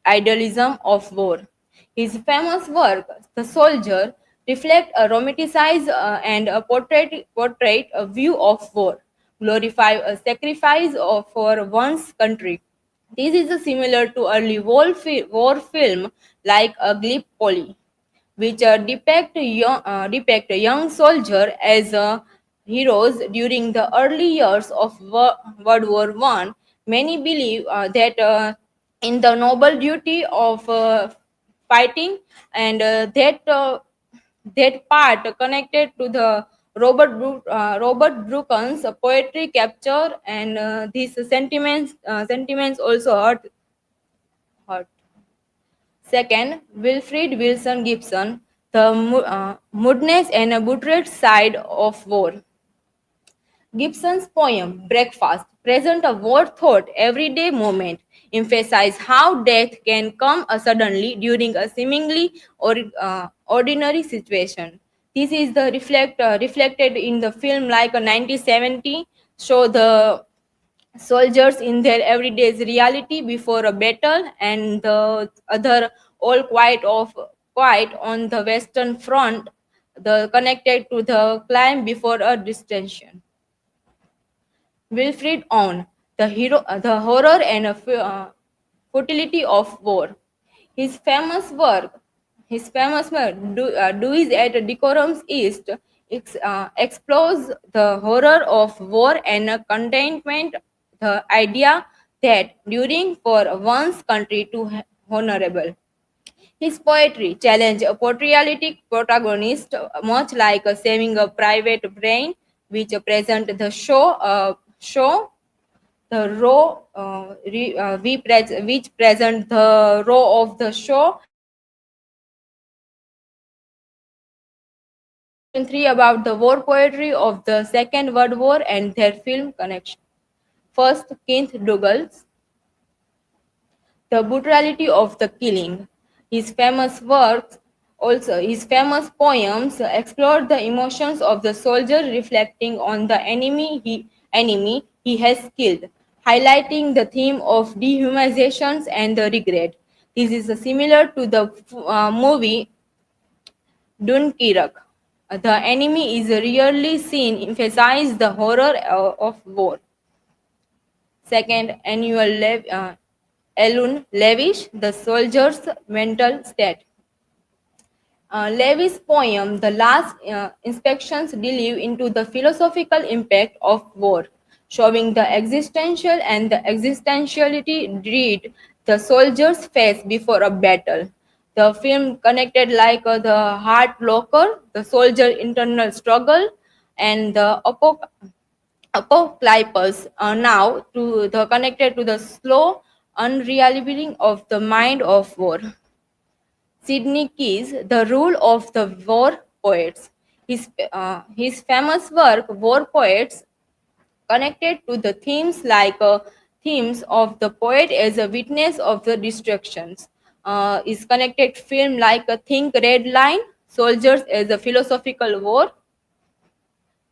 Idealism of War. His famous work, The Soldier, reflects a romanticized and a portrait a view of war, glorify a sacrifice for one's country. This is similar to early war film like Gallipoli, which depict a young soldier as heroes during the early years of World War One. Many believe that in the noble duty of fighting, and that part connected to the Robert Brucken's poetry capture, and these sentiments also hurt. Second, Wilfred Wilson Gibson, The Moodness and a Buttered Side of War. Gibson's poem, Breakfast, present a war thought everyday moment, emphasize how death can come suddenly during a seemingly ordinary situation. This is the reflected in the film like a 1970, show the soldiers in their everyday reality before a battle, and the other all quiet on the western front, the connected to the climb before a distinction. Wilfred Owen, the horror and futility of war. His famous work, Dewey's at Decorum's East, explores the horror of war and contentment, the idea that during for one's country to honorable. His poetry challenged a patriotic protagonist, much like Saving a Private Brain, which present the show the raw which present the raw of the show. And 3 about the war poetry of the Second World War and their film connection. First, Keith Douglas, The Brutality of the Killing. His famous works, also his famous poems, explore the emotions of the soldier, reflecting on the enemy he has killed, highlighting the theme of dehumanizations and the regret. This is similar to the movie Dunkirk. The enemy is rarely seen, emphasize the horror of war. Second, Elun Levish, The Soldier's Mental State. Levy's poem, The Last Inspections, delve into the philosophical impact of war, showing the existential and the existentiality dread the soldiers face before a battle. The film connected like the heart locker, the soldier internal struggle, and the apocalypse now to the connected to the slow unrealizing of the mind of war. Sidney Keyes, The Rule of the War Poets. His famous work, War Poets, connected to the themes like themes of the poet as a witness of the destructions, is connected film like a Think Red Line, Soldiers as a Philosophical War.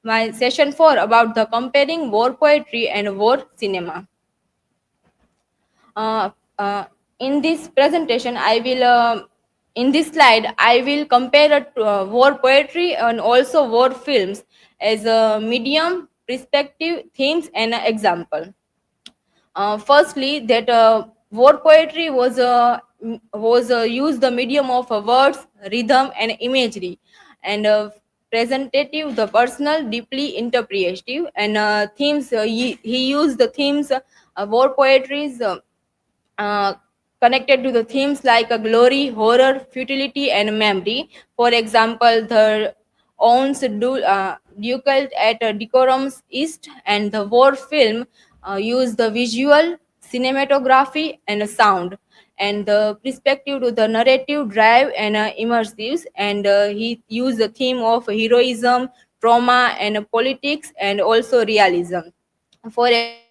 My session 4 about the comparing war poetry and war cinema. Uh, uh, in this presentation, in this slide, I will compare war poetry and also war films as a medium, perspective, themes, and an example. Firstly, that war poetry was used the medium of words, rhythm, and imagery, and presentative, the personal, deeply interpretative, and themes. He used the themes. War poetries uh, connected to the themes like glory, horror, futility, and memory. For example, the owns ducal at Decorum's East, and the war film use the visual, cinematography, and sound, and the perspective to the narrative drive and immersives, and he used the theme of heroism, trauma, and politics, and also realism. For example,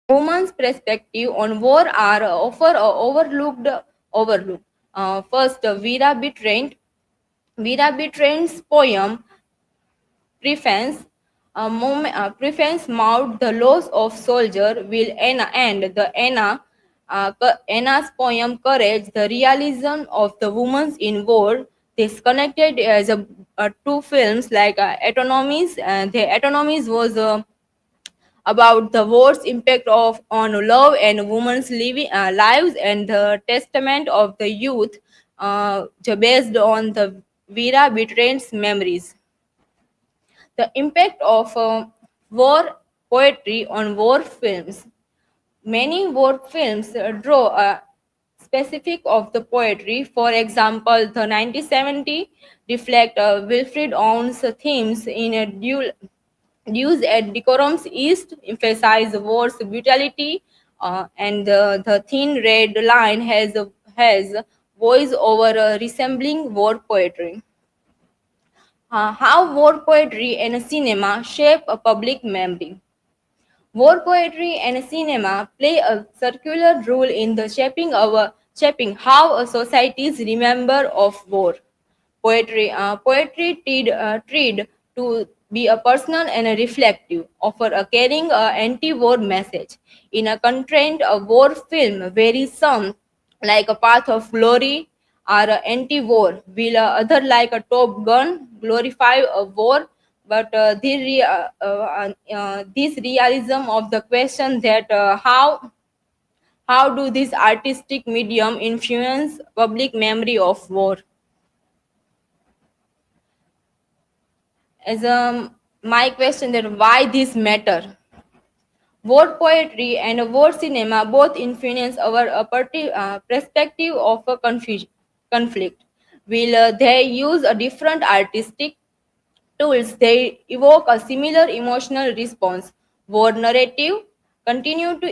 women's perspective on war are overlooked. First, Vera Betrain's poem Preference mounted the loss of soldier will Anna and the Anna's poem Courage, the realism of the women in war. This connected as two films like Autonomies, and the Autonomies was about the war's impact on love and women's lives, and the testament of the youth based on the Vera Betrain's memories. The impact of war poetry on war films. Many war films draw a specific of the poetry. For example, the 1970 reflect Wilfred Owen's themes in a duels at Decorum's East, emphasize war's brutality, and the thin red line has voice over resembling war poetry. How war poetry and cinema shape a public memory. War poetry and cinema play a circular role in the shaping how a societies remember of war. Poetry treat to be a personal and a reflective, offer a carrying a anti-war message. In a constraint, a war film very some like a Path of Glory are anti-war, while other like a Top Gun glorify a war, but this realism of the question that how do this artistic medium influence public memory of war? As my question that why this matter? War poetry and war cinema both influence our perspective of a conflict. Will they use a different artistic tools, they evoke a similar emotional response. War narrative continue to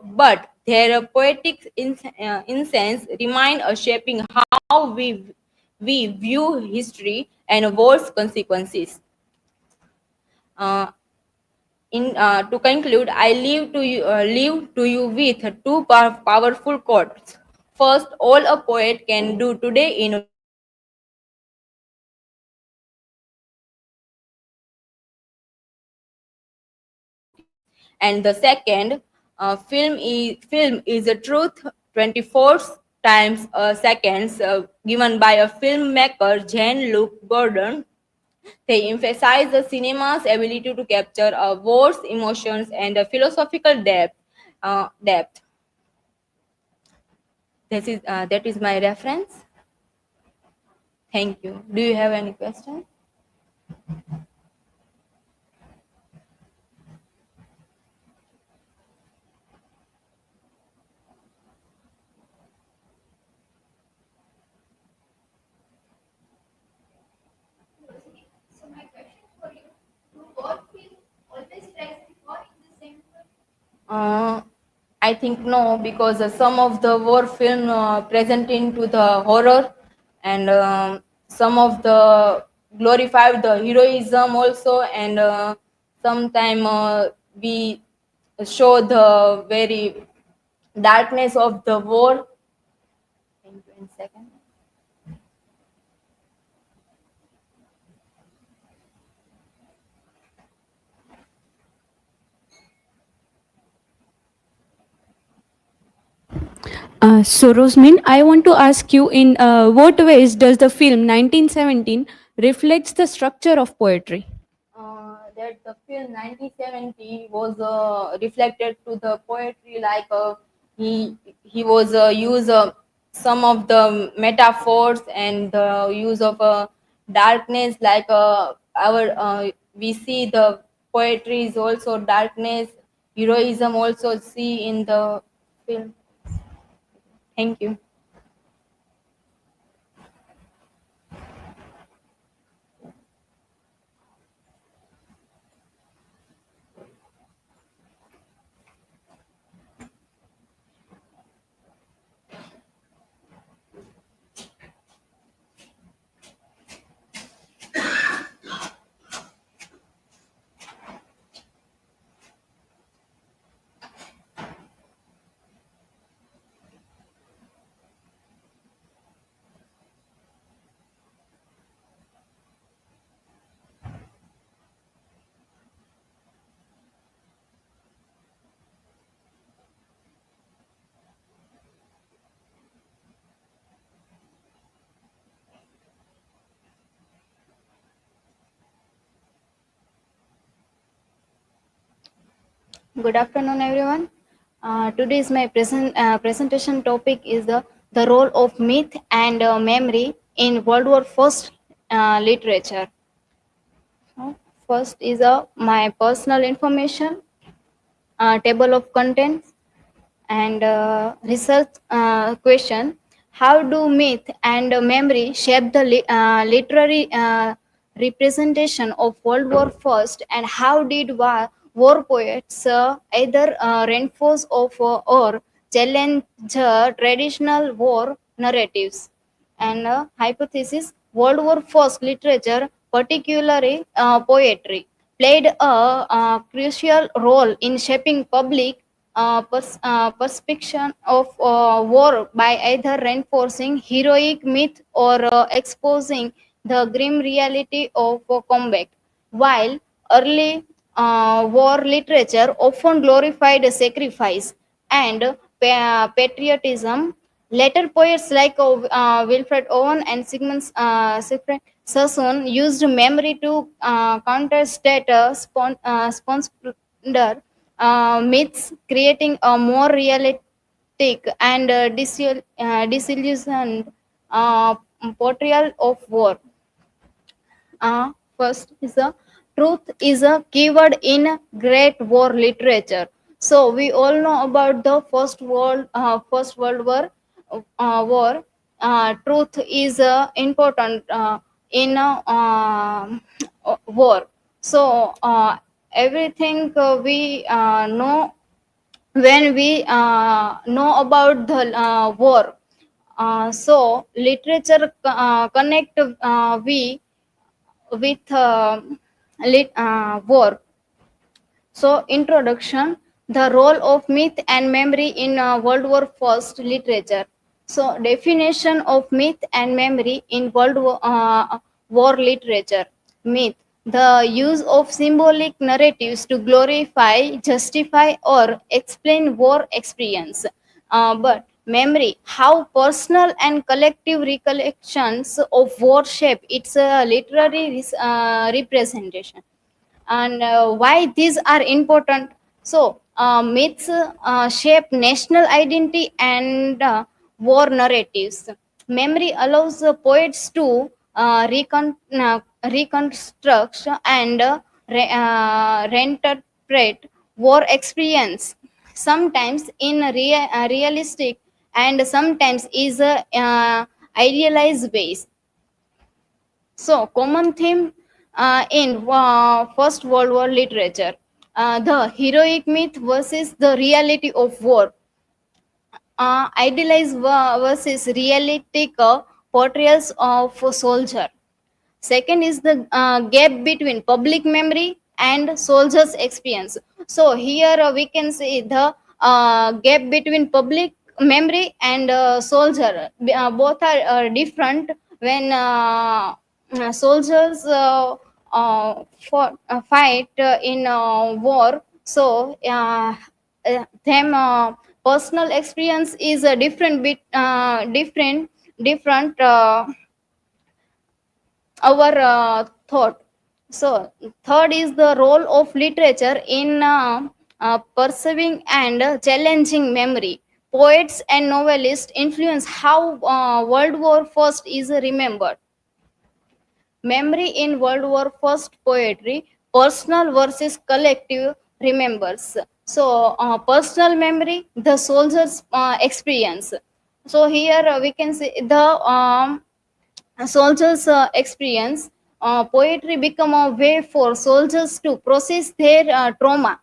but their poetic incense remind us shaping how we view history and war's consequences. To conclude, I leave to you with two powerful quotes. First, all a poet can do today in war is write a poem about truth. And the second, film is a truth 24 times seconds given by a filmmaker Jean-Luc Godin. They emphasize the cinema's ability to capture a war's emotions and a philosophical depth. That is my reference. Thank you. Do you have any questions? So my question for you, do war film always tries the war in the same way? I think no, because some of the war film present into the horror, and some of the glorify the heroism also, and sometime we show the very darkness of the war. Thank you. And second. So, ROZMIN, I want to ask you, in what ways does the film 1917 reflects the structure of poetry? That the film 1970 was reflected to the poetry, like he was use some of the metaphors and the use of darkness, like our we see the poetry is also darkness, heroism also see in the film. Thank you. Good afternoon, everyone. Today's my presentation topic is the role of myth and memory in World War First literature. First is my personal information, table of contents, and research question. How do myth and memory shape the literary representation of World War First, and how did war poets either reinforce of or challenge traditional war narratives? And hypothesis: World War First literature, particularly poetry, played a crucial role in shaping public perception of war by either reinforcing heroic myth or exposing the grim reality of combat. While early war literature often glorified sacrifice and patriotism, later poets like Wilfred Owen and Sigmund Sassoon used memory to counter state splendor myths, creating a more realistic and disillusioned uh, portrayal of war. First is a truth is a keyword in Great War literature. So we all know about the First World War. Truth is important in war. So everything we know when we know about the war. So literature connect we with war. So, introduction: the role of myth and memory in World War First literature. So, definition of myth and memory in War literature. Myth: the use of symbolic narratives to glorify, justify, or explain war experience. But memory: how personal and collective recollections of war shape its literary representation. And why these are important? So myths shape national identity and war narratives. Memory allows poets to reconstruct and reinterpret war experience, sometimes in realistic and sometimes is idealized ways. So, common theme in First World War literature: the heroic myth versus the reality of war, idealized versus realistic portrayals of a soldier. Second is the gap between public memory and soldiers' experience. So here we can see the gap between public memory and soldier. Both are different when soldiers fight in war. So them personal experience is a different bit different our thought. So third is the role of literature in perceiving and challenging memory. Poets and novelists influence how World War First is remembered. Memory in World War First poetry, personal versus collective remembers. So personal memory, the soldier's experience. So here we can see the soldiers' experience. Poetry become a way for soldiers to process their trauma.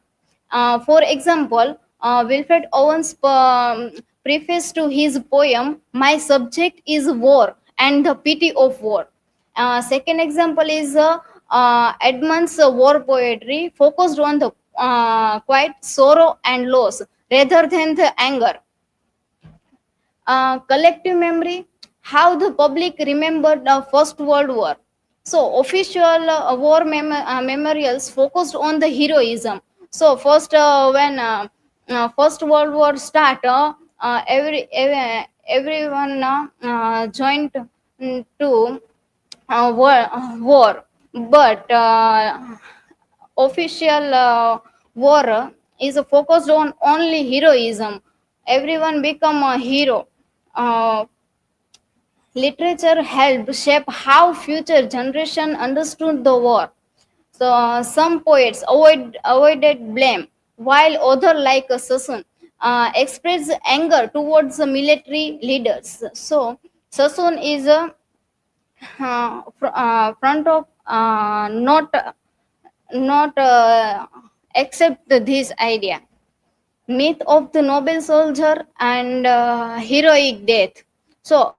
For example, Wilfred Owen's preface to his poem, "My subject is war and the pity of war." Second example is Edmund's war poetry, focused on the quiet sorrow and loss rather than the anger. Collective memory, how the public remembered the First World War. So official war memorials focused on the heroism. So first when First World War start, everyone joined to war, but official war is focused on only heroism. Everyone become a hero. uh, Literature helped shape how future generation understood the war. So some poets avoided blame, while others like Sassoon expressed anger towards the military leaders. So Sassoon is a front of not accept this idea. Myth of the noble soldier and heroic death. So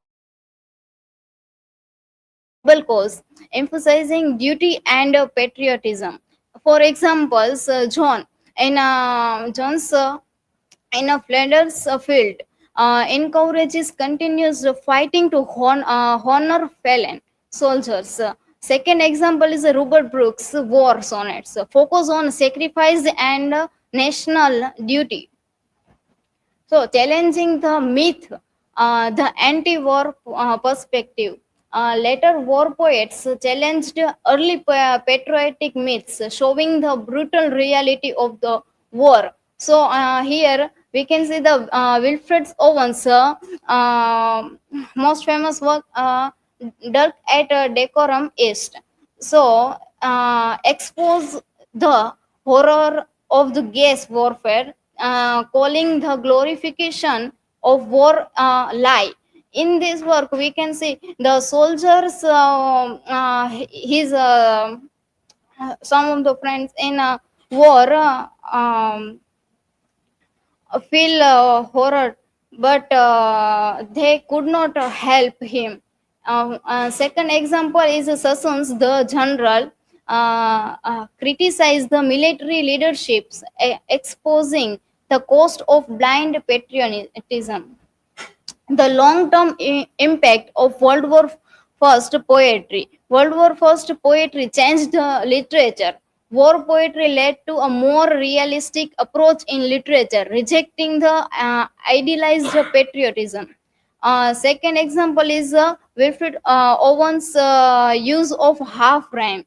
noble cause, emphasizing duty and patriotism. For example, John's in a Flanders field encourages continuous fighting to honor fallen soldiers. Second example is Robert Brooks' war sonnets, focus on sacrifice and national duty. So, challenging the myth, the anti war perspective. Later, war poets challenged early patriotic myths, showing the brutal reality of the war. So, here we can see the Wilfred Owen's most famous work, Dirk at Decorum East. So, expose the horror of the gas warfare, calling the glorification of war lie. In this work, we can see the soldiers, his some of the friends in war feel horror, but they could not help him. Second example is Sassoon's The General criticized the military leaderships, exposing the cost of blind patriotism. The long-term impact of World War First poetry. World War First poetry changed the literature. War poetry led to a more realistic approach in literature, rejecting the idealized patriotism. Second example is Wilfred Owen's use of half rhyme,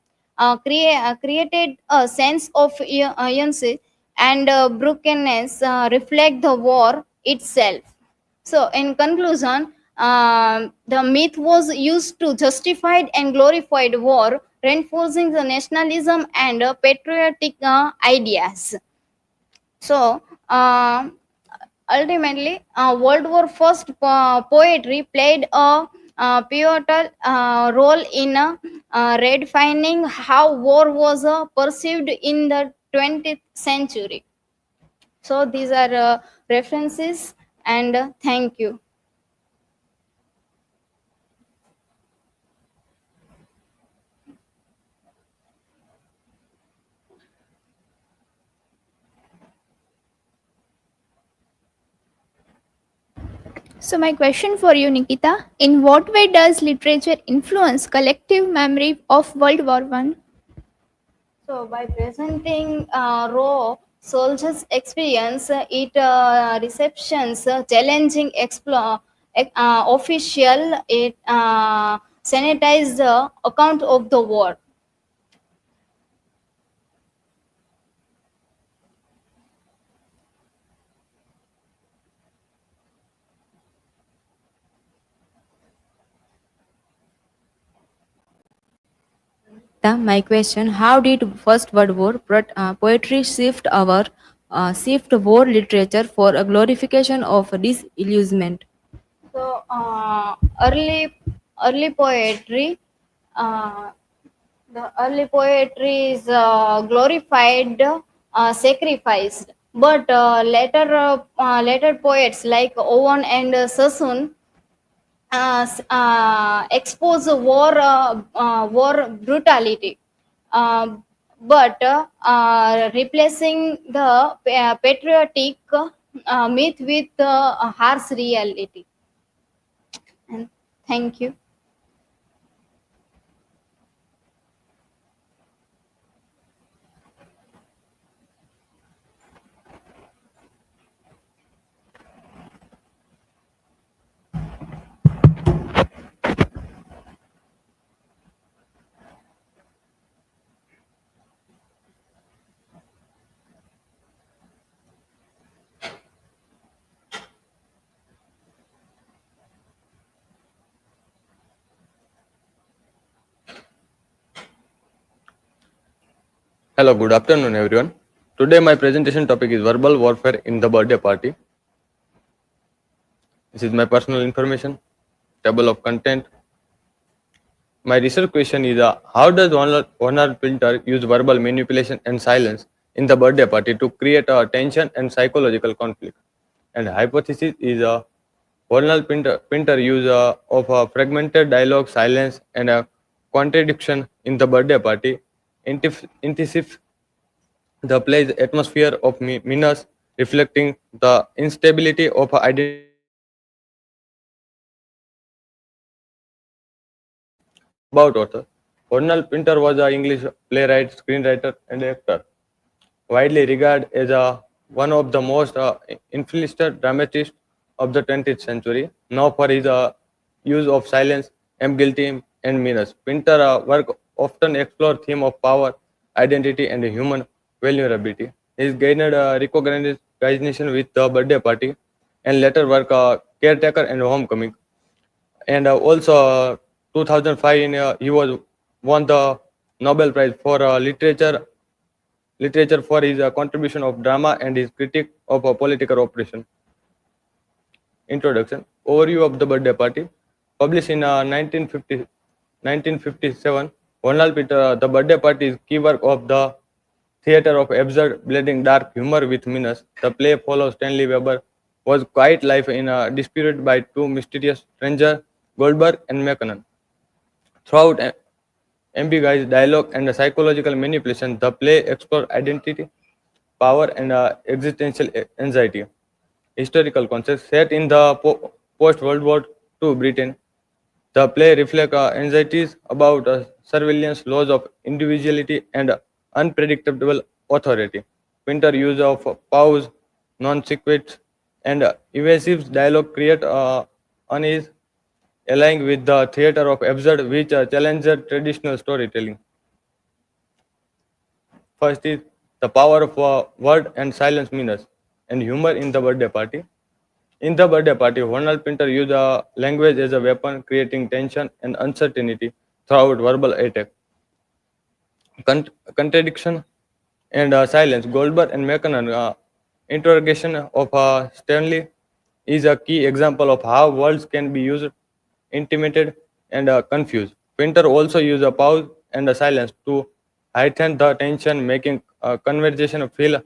created a sense of urgency and brokenness, reflect the war itself. So, in conclusion, the myth was used to justify and glorify war, reinforcing the nationalism and patriotic ideas. So, ultimately, World War First poetry played a pivotal role in redefining how war was perceived in the 20th century. So, these are references, and thank you. So my question for you, Nikita, in what way does literature influence collective memory of World War One? So, by presenting raw soldiers' experience, it receptions challenging official, it sanitized account of the war. My question: how did First World War poetry shift war literature for a glorification of disillusionment? So, early poetry, uh, the early poetry is glorified, sacrificed, but later poets like Owen and Sassoon expose war brutality, uh, but replacing the patriotic myth with a harsh reality. And thank you. Hello, good afternoon, everyone. Today, my presentation topic is verbal warfare in the birthday party. This is my personal information, table of content. My research question is how does Warner Pinter use verbal manipulation and silence in the birthday party to create a tension and psychological conflict? And hypothesis is Pinter use of fragmented dialogue, silence, and a contradiction in the birthday party intensifies the play's atmosphere of menace, reflecting the instability of identity. About author, Cornell Pinter was an English playwright, screenwriter, and actor, widely regarded as one of the most influential dramatists of the 20th century, known for his use of silence, ambiguity, and menace. Pinter work often explore theme of power, identity, and human vulnerability. He gained recognition with the birthday party, and later work caretaker and homecoming. And also, 2005, he was won the Nobel Prize for literature for his contribution of drama and his critique of political oppression. Introduction. Overview of the birthday party. Published in 1957, Ronald Peter, The Birthday Party is key work of the theater of absurd, blending dark humor with menace. The play follows Stanley Weber was quiet life in disputed by two mysterious strangers, Goldberg and McKinnon. Throughout ambiguous dialogue and psychological manipulation, the play explores identity, power, and existential anxiety. Historical context set in the post-World War II Britain, the play reflects anxieties about surveillance, loss of individuality, and unpredictable authority. Pinter use of pause, non-sequitur, and evasive dialogue create unease, aligning with the theater of absurd, which challenges traditional storytelling. First is the power of word and silence meanings and humor in the birthday party. In the birthday party, Ronald Pinter used language as a weapon, creating tension and uncertainty throughout verbal attack. Contradiction and silence. Goldberg and McKinnon interrogation of Stanley is a key example of how words can be used, intimidated, and confused. Pinter also used a pause and a silence to heighten the tension, making a conversation feel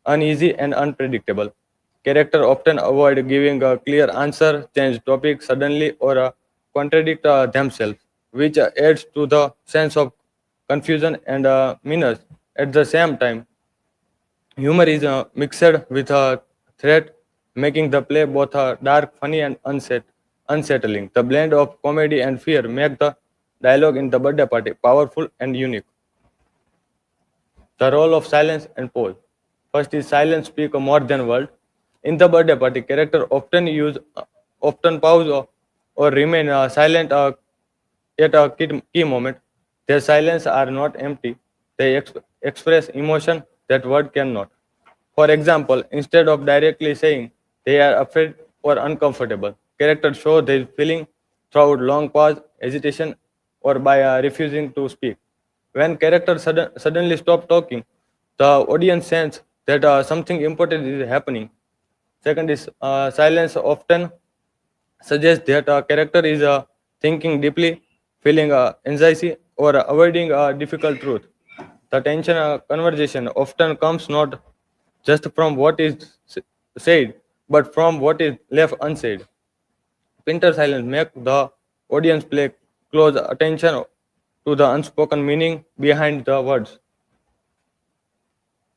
uneasy and unpredictable. Character often avoid giving a clear answer, change topic suddenly, or contradict themselves, which adds to the sense of confusion and menace. At the same time, humor is mixed with threat. making the play both dark, funny, and unsettling. The blend of comedy and fear make the dialogue in the birthday party powerful and unique. The role of silence and pause. First is silence speak more than word. In the birthday party, character often pause or remain silent at a key moment. Their silence are not empty. They express emotion that word cannot. For example, instead of directly saying they are afraid or uncomfortable, characters show their feeling throughout long pause, hesitation, or by refusing to speak. When characters suddenly stop talking, the audience sense that something important is happening. Second is silence often suggests that a character is thinking deeply, feeling anxiety, or avoiding a difficult truth. The tension conversation often comes not just from what is said, but from what is left unsaid. Pinter silence make the audience pay close attention to the unspoken meaning behind the words.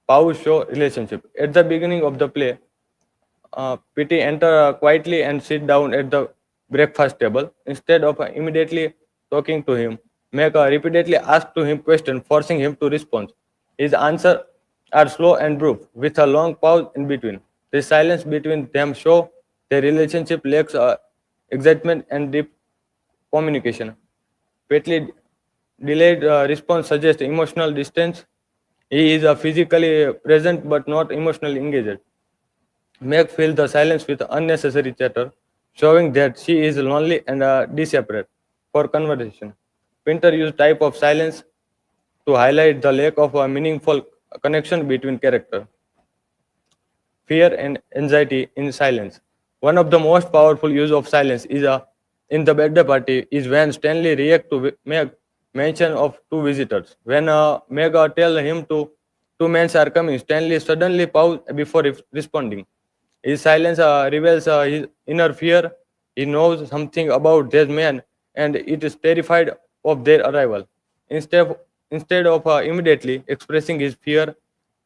Pause show relationship. At the beginning of the play, Pity enter quietly and sit down at the breakfast table. Instead of immediately talking to him, make repeatedly ask to him question, forcing him to respond. His answers are slow and brief, with a long pause in between. The silence between them show their relationship lacks excitement and deep communication. Petly delayed response suggests emotional distance. He is physically present but not emotionally engaged. Meg fills the silence with unnecessary chatter, showing that she is lonely and desperate for conversation. Pinter used type of silence to highlight the lack of a meaningful connection between characters. Fear and anxiety in silence. One of the most powerful use of silence is in the birthday party is when Stanley react to Meg mention of two visitors. When Meg tell him to two men are coming, Stanley suddenly pause before responding. His silence reveals his inner fear. He knows something about this man and it is terrified of their arrival. Instead of immediately expressing his fear,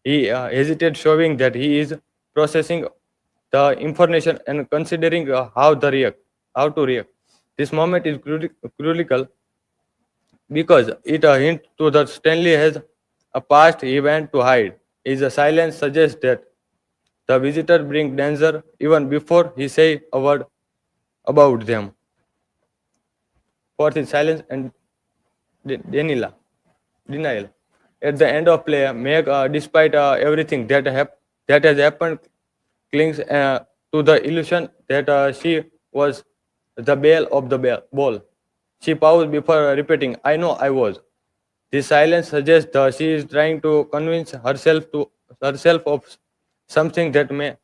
he hesitates, showing that he is processing the information and considering how to react. This moment is critical because it hints to that Stanley has a past he went to hide. His silence suggests that the visitor bring danger even before he say a word about them. Fourth is silence and denial. At the end of play, Meg, despite everything that has happened, clings to the illusion that she was the belle of the ball. She paused before repeating, "I know I was." This silence suggests that she is trying to convince herself of something that may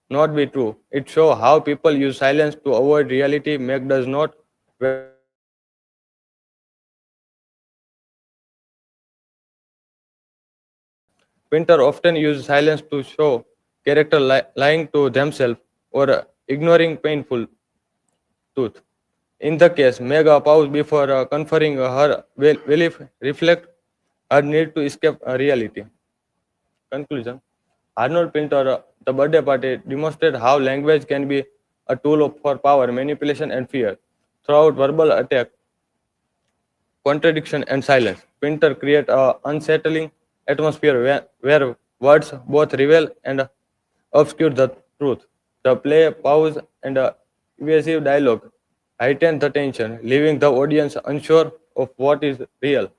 not be true. It shows how people use silence to avoid reality. Meg does not wear a mask to hide Pinter often uses silence to show character lying to themselves or ignoring painful truth. In the case, Mega pause before conferring her belief reflect her need to escape reality. Conclusion. Arnold Pinter, The Birthday Party, demonstrated how language can be a tool for power, manipulation, and fear. Throughout verbal attack, contradiction, and silence, Pinter create a unsettling atmosphere where words both reveal and obscure the truth. The play, pause, and evasive dialogue heighten the tension, leaving the audience unsure of what is real.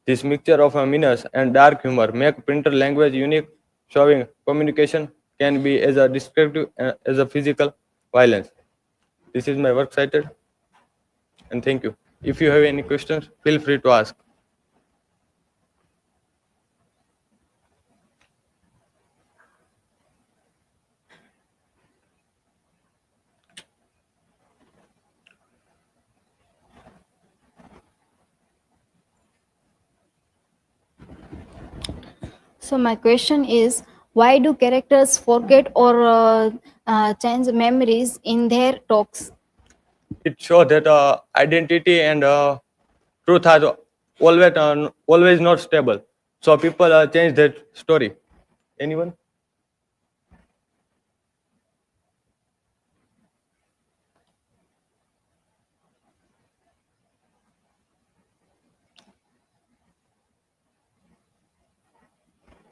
This mixture of meanness and dark humor make printer language unique, showing communication can be as a descriptive as a physical violence. This is my work cited, and thank you. If you have any questions, feel free to ask. So my question is, why do characters forget or change memories in their talks? It shows that identity and truth are always not stable. So people change that story. Anyone?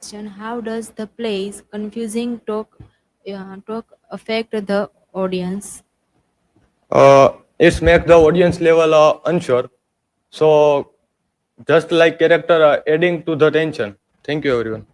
question: how does the play's confusing talk affect the audience? It's make the audience level unsure. So just like character adding to the tension. Thank you, everyone.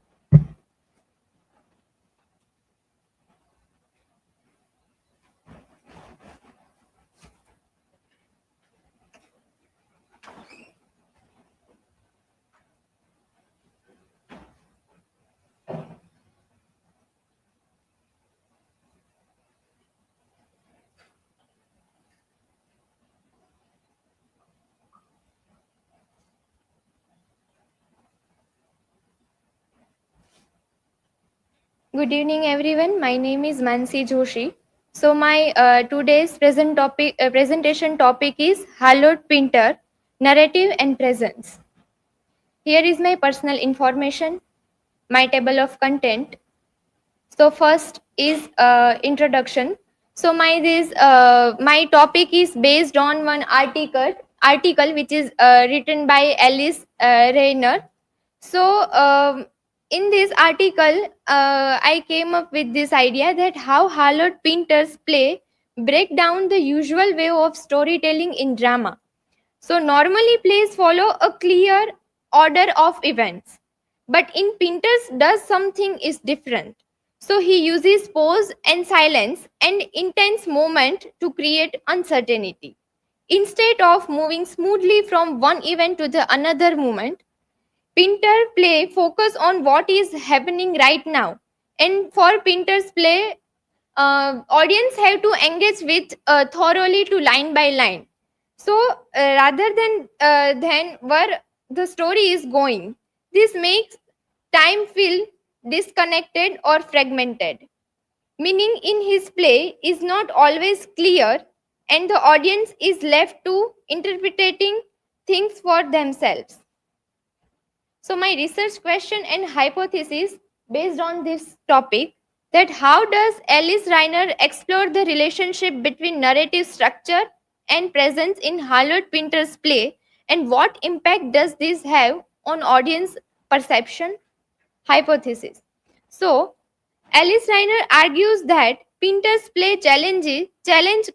Good evening, everyone. My name is Mansi Joshi. So my today's presentation topic is Hallowed Pinter, Narrative and Presence. Here is my personal information, my table of content. So first is introduction. So my topic is based on one article which is written by Alice Rayner. So in this article, I came up with this idea that how Hallowed Pinter's play break down the usual way of storytelling in drama. So normally plays follow a clear order of events, but in Pinter's does something is different. So he uses pause and silence and intense moment to create uncertainty. Instead of moving smoothly from one event to the another moment, Pinter play focus on what is happening right now. And for Pinter's play, audience have to engage with thoroughly to line by line. So rather than where the story is going, this makes time feel disconnected or fragmented. Meaning in his play is not always clear, and the audience is left to interpreting things for themselves. So my research question and hypothesis based on this topic, that how does Alice Reiner explore the relationship between narrative structure and presence in Hallowed Pinter's play, and what impact does this have on audience perception? Hypothesis. So Alice Reiner argues that Pinter's play challenge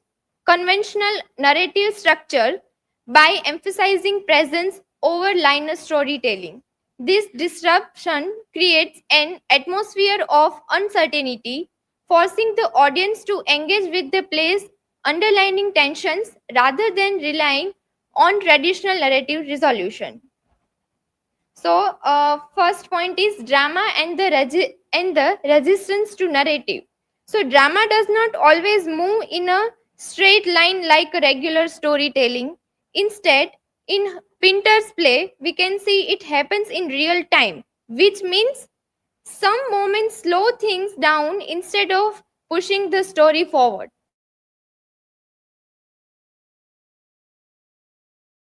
conventional narrative structure by emphasizing presence over linear storytelling. This disruption creates an atmosphere of uncertainty, forcing the audience to engage with the play's underlying tensions rather than relying on traditional narrative resolution. So, first point is drama and the resistance to narrative. So, drama does not always move in a straight line like a regular storytelling. Instead, in Pinter's play, we can see it happens in real time, which means some moments slow things down instead of pushing the story forward.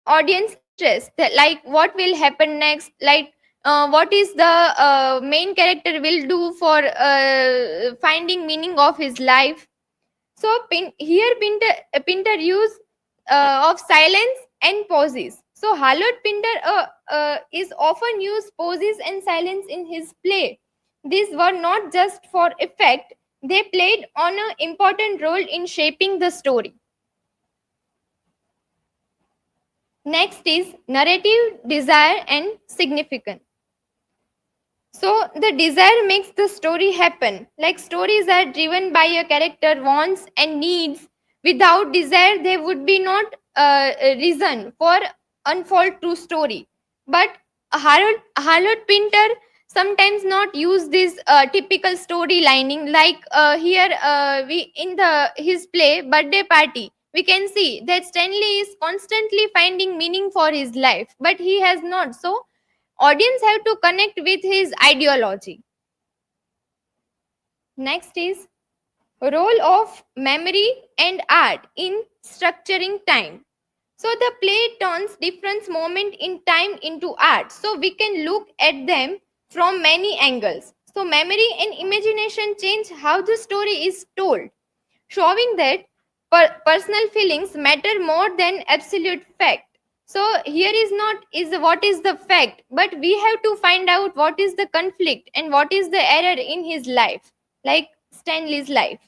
Audience interest, that like what will happen next, like what is the main character will do for finding meaning of his life. So here Pinter use of silence and pauses. So Hallowed Pinter is often used pauses and silence in his play. These were not just for effect, they played on an important role in shaping the story. Next is narrative, desire, and significance. So the desire makes the story happen. Like stories are driven by a character wants and needs. Without desire, there would be not a reason for unfold true story. But Hallowed Pinter sometimes not use this typical storylining. Like here we in his play Birthday Party, we can see that Stanley is constantly finding meaning for his life, but he has not. So audience have to connect with his ideology. Next is role of memory and art in structuring time. So the play turns different moment in time into art. So we can look at them from many angles. So memory and imagination change how the story is told, showing that personal feelings matter more than absolute fact. So here is not is what is the fact, but we have to find out what is the conflict and what is the error in his life, like Stanley's life.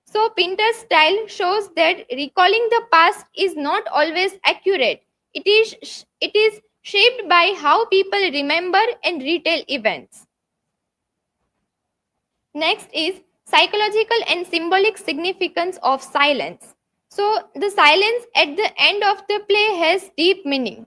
So Pinter's style shows that recalling the past is not always accurate. It is shaped by how people remember and retell events. Next is psychological and symbolic significance of silence. So the silence at the end of the play has deep meaning.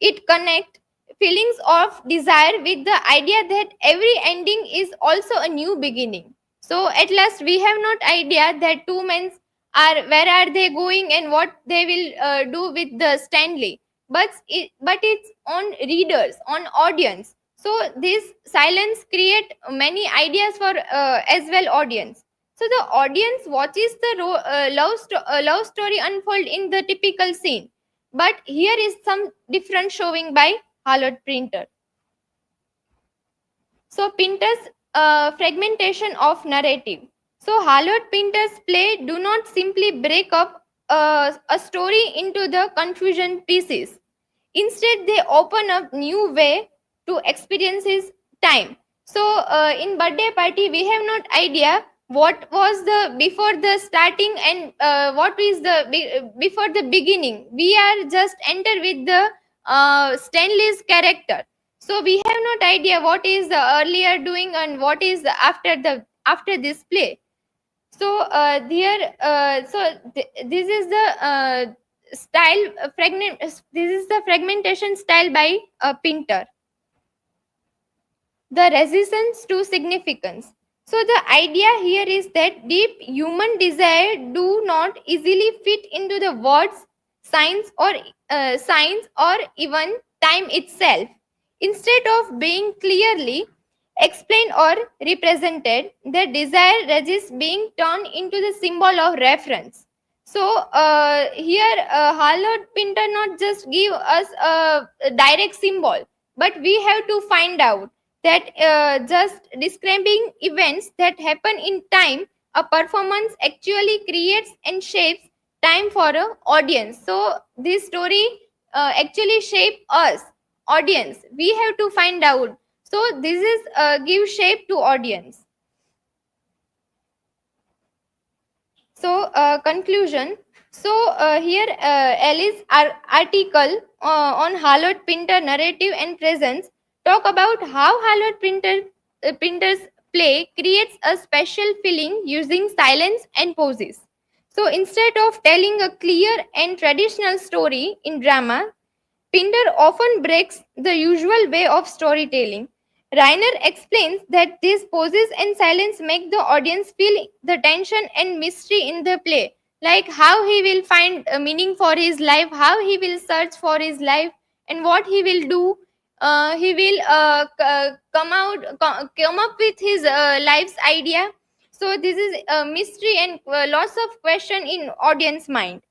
It connects feelings of desire with the idea that every ending is also a new beginning. So at last we have not idea that two men are where are they going and what they will do with the Stanley. But it's on readers, on audience. So this silence create many ideas for as well audience. So the audience watches the love story unfold in the typical scene. But here is some different showing by Hallowed Pinter. So Pinter's fragmentation of narrative. So Hallowed Pinter's play do not simply break up a story into the confusion pieces. Instead, they open up new way to experience his time. So in birthday party, we have not idea what was the before the starting and what is the before the beginning. We are just enter with the Stanley's character. So we have not idea what is the earlier doing and what is the after this play. So this is the this is the fragmentation style by Pinter. The resistance to significance. So the idea here is that deep human desire do not easily fit into the words, signs or even time itself. Instead of being clearly explained or represented, the desire resists being turned into the symbol of reference. So here Hallowed Pinter not just give us a direct symbol, but we have to find out that just describing events that happen in time, a performance actually creates and shapes time for a audience. So this story actually shape us audience. We have to find out. So this is give shape to audience. So conclusion. So here Alice article on Hallowed Pinter narrative and presence talk about how Hallowed Pinter's play creates a special feeling using silence and pauses. So instead of telling a clear and traditional story in drama, Pinter often breaks the usual way of storytelling. Rainer explains that these pauses and silence make the audience feel the tension and mystery in the play, like how he will find a meaning for his life, how he will search for his life, and what he will do. He will come up with his life's idea. So this is a mystery and lots of question in audience mind.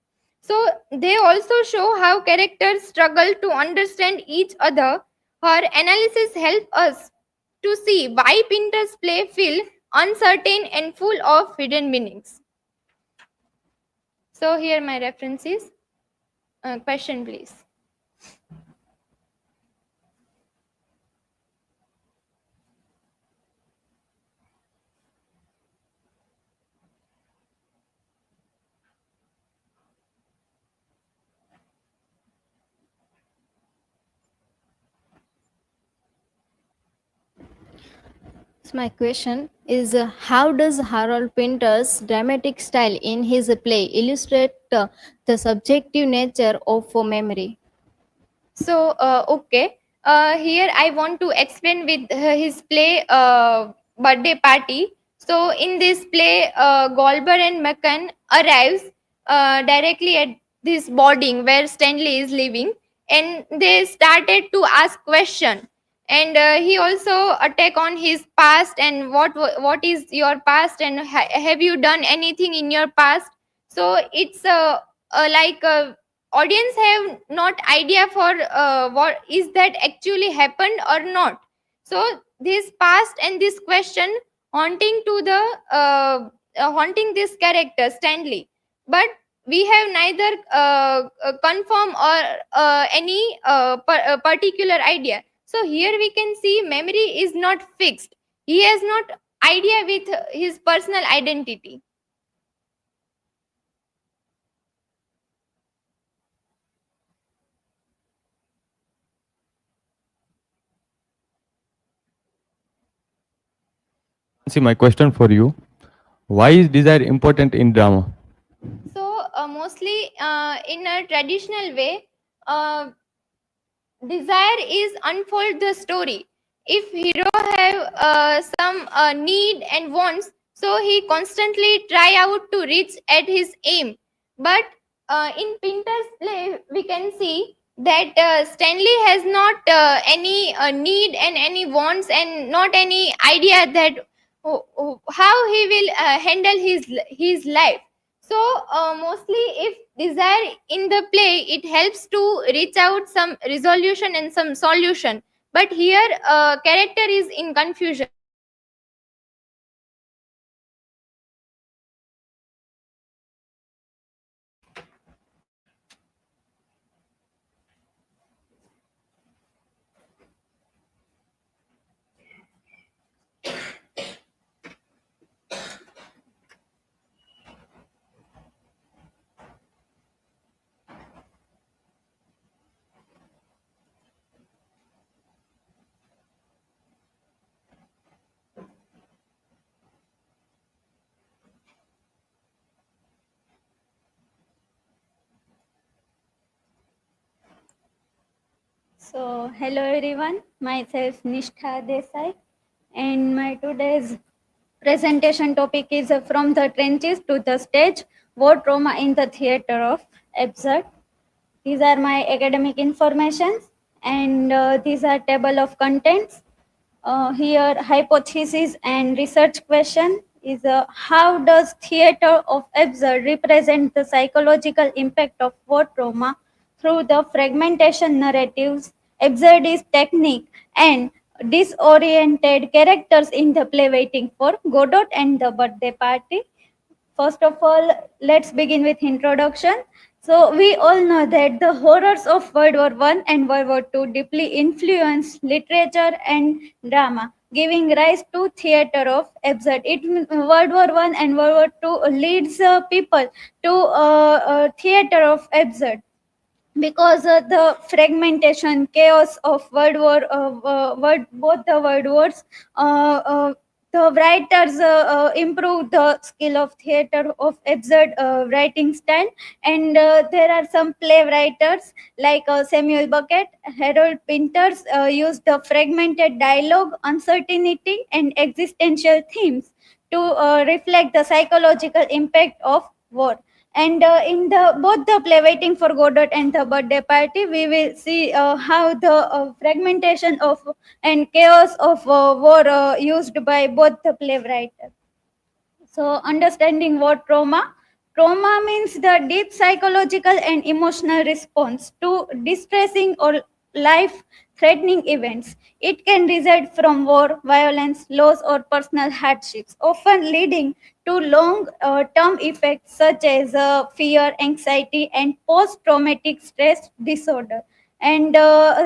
So they also show how characters struggle to understand each other. Her analysis helps us to see why Pinter's play feel uncertain and full of hidden meanings. So here my references. Question please. So my question is, how does Harold Pinter's dramatic style in his play illustrate the subjective nature of memory? So okay, here I want to explain with his play birthday party. So in this play, Goldberg and McCann arrives directly at this boarding where Stanley is living, and they started to ask question. And he also attack on his past and what is your past and have you done anything in your past. So it's like a audience have not idea for what is that actually happened or not. So this past and this question haunting to the haunting this character Stanley. But we have neither confirm or any particular idea. So here we can see memory is not fixed. He has not idea with his personal identity. See my question for you. Why is desire important in drama? So mostly in a traditional way, desire is unfold the story. If hero have some need and wants, so he constantly try out to reach at his aim. But in Pinter's play, we can see that Stanley has not any need and any wants and not any idea that how he will handle his life. So mostly if desire in the play, it helps to reach out some resolution and some solution. But here character is in confusion. So, hello everyone, myself NISHTHA DESAI, and my today's presentation topic is From the Trenches to the Stage, War Trauma in the Theatre of Absurd. These are my academic informations, and these are table of contents. Here, hypothesis and research question is how does theatre of absurd represent the psychological impact of war trauma through the fragmentation narratives, absurdist technique, and disoriented characters in the play Waiting for Godot and the Birthday Party. First of all, let's begin with introduction. So we all know that the horrors of World War I and World War II deeply influenced literature and drama, giving rise to theatre of absurd. World War I and World War II leads people to theatre of absurd because the fragmentation chaos of both the world wars, the writers improve the skill of theater of absurd writing style, and there are some playwriters like Samuel Beckett, Harold Pinters used the fragmented dialogue, uncertainty, and existential themes to reflect the psychological impact of war. And in the both the play Waiting for Godot and the Birthday Party, we will see how the fragmentation of and chaos of war used by both the playwright. So understanding what trauma means the deep psychological and emotional response to distressing or life threatening events. It can result from war, violence, loss, or personal hardships, often leading to long term effects such as fear, anxiety, and post traumatic stress disorder. And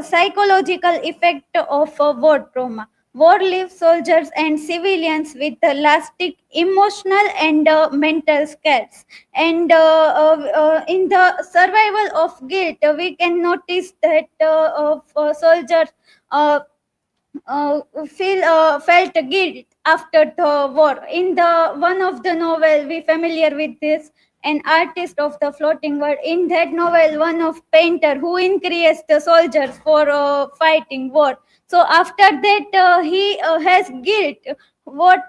psychological effect of war trauma. War leaves soldiers and civilians with lasting emotional and mental scars. And in the survival of guilt, we can notice that soldiers uh, felt guilt after the war. In the one of the novel, we familiar with this, an artist of the floating world. In that novel, one of painter who increased the soldiers for fighting war. So after that, he has guilt what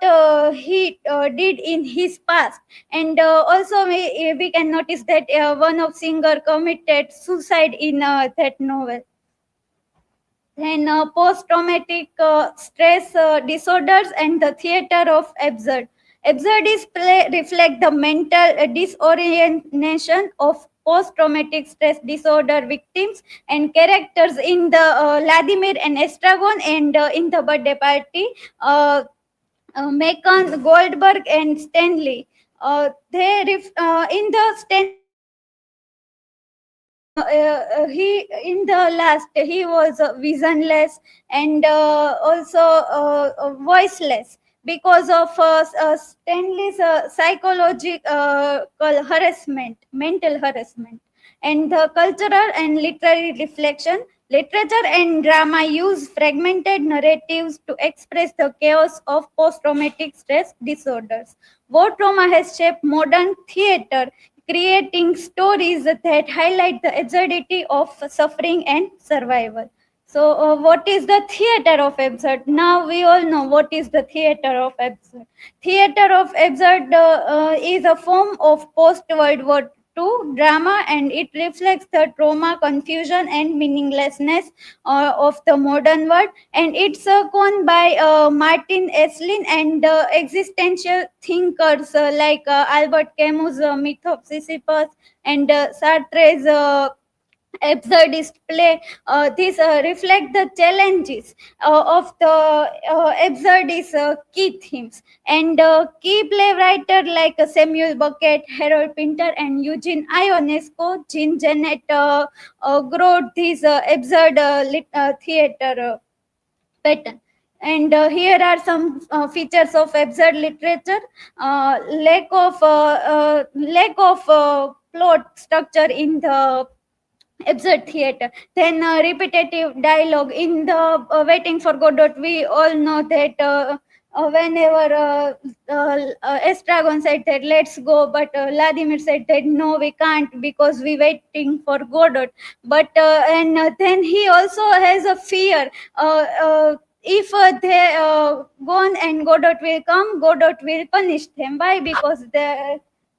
he did in his past, and also we can notice that one of singer committed suicide in that novel. Then post-traumatic stress disorders and the theater of absurd. Absurdist play reflect the mental disorientation of post-traumatic stress disorder victims and characters in the Vladimir and Estragon, and in the Birthday Party, Macon, Goldberg, and Stanley. In the Stanley he in the last he was visionless and also voiceless because of Stanley's psychological harassment, mental harassment, and the cultural and literary reflection. Literature and drama use fragmented narratives to express the chaos of post-traumatic stress disorders. War trauma has shaped modern theater, creating stories that highlight the absurdity of suffering and survival. So, what is the theater of absurd? Now we all know what is the theater of absurd. Theater of absurd is a form of post-World War II drama, and it reflects the trauma, confusion, and meaninglessness of the modern world. And it's coined by Martin Esslin and existential thinkers like Albert Camus' Myth of Sisyphus and Sartre's absurdist play. These reflect the challenges of the absurdist key themes. And key playwrights like Samuel Beckett, Harold Pinter, and Eugene Ionesco, Jean Genet wrote these absurd theater pattern. And here are some features of absurd literature: lack of plot structure in the absurd theater, then repetitive dialogue in the Waiting for Godot. We all know that whenever Estragon said that let's go, but Vladimir said that no, we can't because we waiting for Godot. But and then he also has a fear. If they gone and Godot will come, Godot will punish them. Why? Because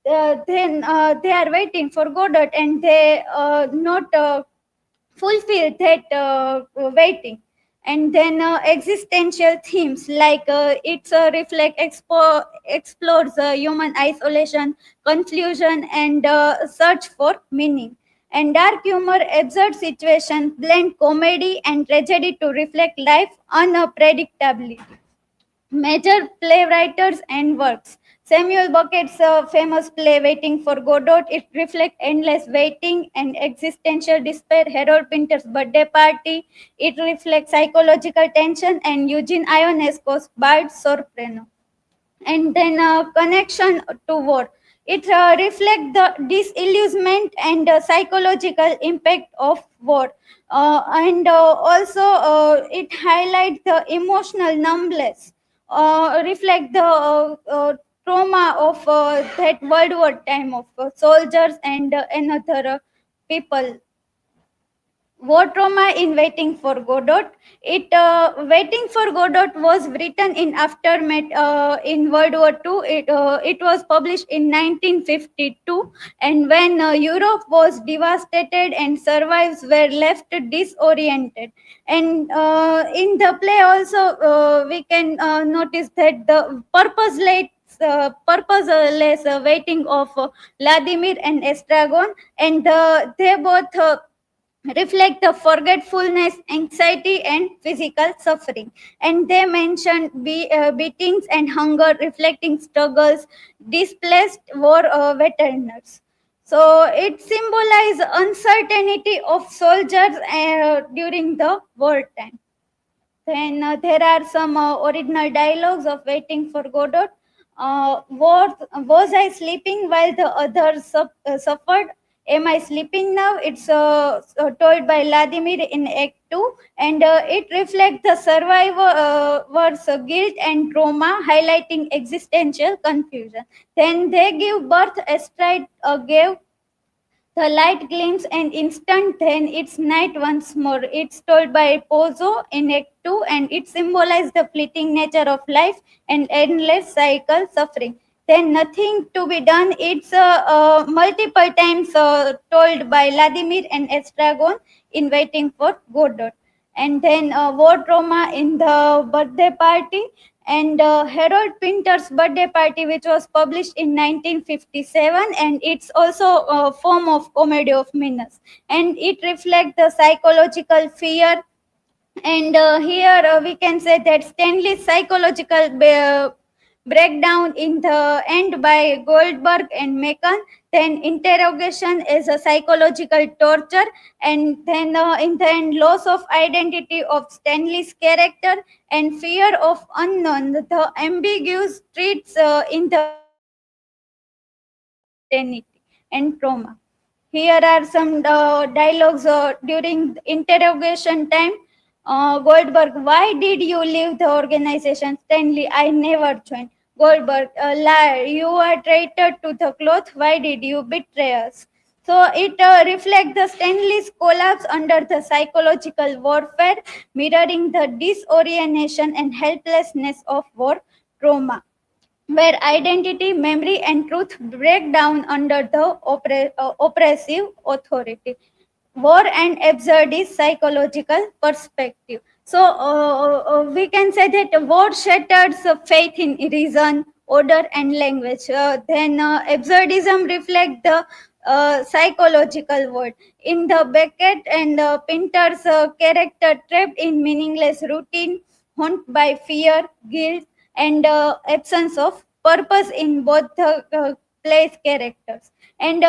then they are waiting for Godot and they not fulfill that waiting. And then existential themes like it's explores human isolation, confusion, and search for meaning. And dark humor, absurd situations blend comedy and tragedy to reflect life unpredictability. Major playwrights and works. Samuel Beckett's famous play Waiting for Godot, it reflects endless waiting and existential despair. Harold Pinter's Birthday Party, it reflects psychological tension. And Eugene Ionesco's Bard Sorpreno. And then connection to war. It reflects the disillusionment and psychological impact of war. And also it highlights the emotional numbness, reflect the trauma of that World War time of soldiers and another people. War trauma in Waiting for Godot. Waiting for Godot was written in aftermath in World War II. It was published in 1952, and when Europe was devastated and survivors were left disoriented. And in the play also we can notice that the purposeless waiting of Vladimir and Estragon, and they both reflect the forgetfulness, anxiety, and physical suffering. And they mentioned beatings and hunger, reflecting struggles, displaced war veterans. So it symbolizes uncertainty of soldiers during the wartime. Then there are some original dialogues of Waiting for Godot. Was I sleeping while the others suffered? Am I sleeping now? It's told by Vladimir in Act 2, and it reflects the survivor's guilt and trauma, highlighting existential confusion. Then they give birth, Astride gave the light gleams and instant, then it's night once more. It's told by Pozo in Act 2, and it symbolizes the fleeting nature of life and endless cycle suffering. Then nothing to be done. It's multiple times told by Vladimir and Estragon in Waiting for Godot. And then war trauma in the Birthday Party, and Harold Pinter's Birthday Party, which was published in 1957, and it's also a form of comedy of menace, and it reflects the psychological fear. And here we can say that Stanley's psychological breakdown in the end by Goldberg and Macon. Then interrogation is a psychological torture, and then in the end loss of identity of Stanley's character and fear of unknown. The ambiguous traits in the identity and trauma. Here are some dialogues during interrogation time. Goldberg, why did you leave the organization? Stanley, I never joined. Goldberg, liar, you are traitor to the cloth. Why did you betray us? So it reflects the Stanley's collapse under the psychological warfare, mirroring the disorientation and helplessness of war trauma, where identity, memory, and truth break down under the oppressive authority. War and absurdist psychological perspective. So we can say that war shatters faith in reason, order, and language. Then absurdism reflects the psychological world. In the Beckett and Pinter's character trapped in meaningless routine, haunted by fear, guilt, and absence of purpose in both the play's characters. And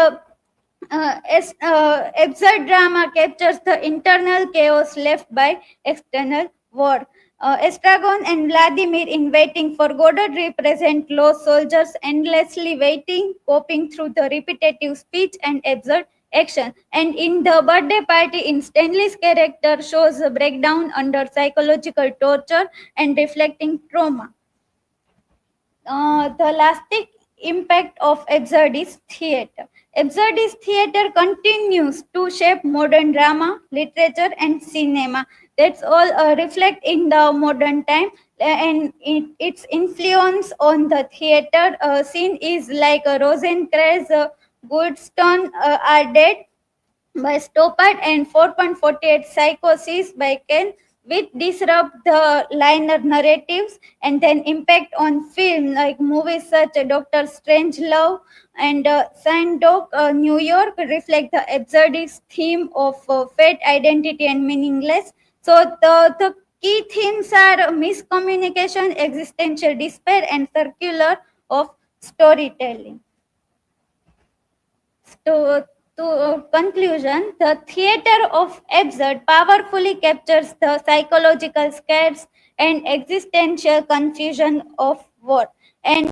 absurd drama captures the internal chaos left by external war. Estragon and Vladimir in Waiting for Godot represent lost soldiers endlessly waiting, coping through the repetitive speech and absurd action. And in the birthday party, in Stanley's character shows a breakdown under psychological torture and reflecting trauma. The lasting impact of absurdist theater. Absurdist theater continues to shape modern drama, literature, and cinema. That's all reflect in the modern time, and its influence on the theater scene is like Rosencrantz, Goodstone are dead by Stoppard, and 4.48 Psychosis by Ken, which disrupt the liner narratives and then impact on film like movies such as Dr. Strangelove and Sandok, New York reflect the absurdist theme of fate, identity, and meaningless. So the key themes are miscommunication, existential despair, and circular of storytelling. To conclusion, the theater of absurd powerfully captures the psychological scares and existential confusion of war. And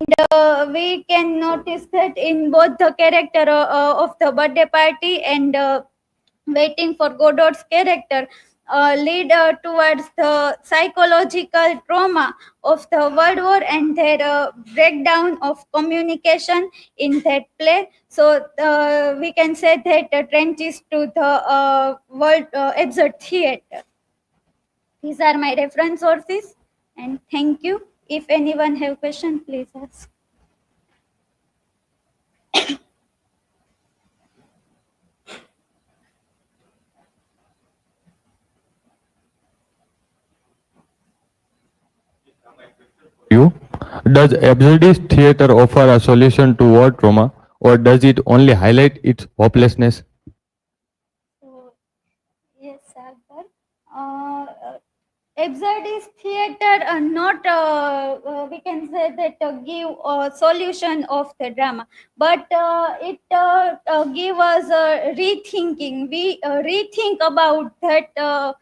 we can notice that in both the character of the birthday party and Waiting for Godot's character lead towards the psychological trauma of the World War and their breakdown of communication in that play. So we can say that trenches to the world absurd theater. These are my reference sources, and thank you. If anyone have question, please ask. You, does absurdist theater offer a solution to war trauma, or does it only highlight its hopelessness? So, yes, Sagar. Absurdist theater not we can say that give a solution of the drama, but it give us rethinking. We rethink about that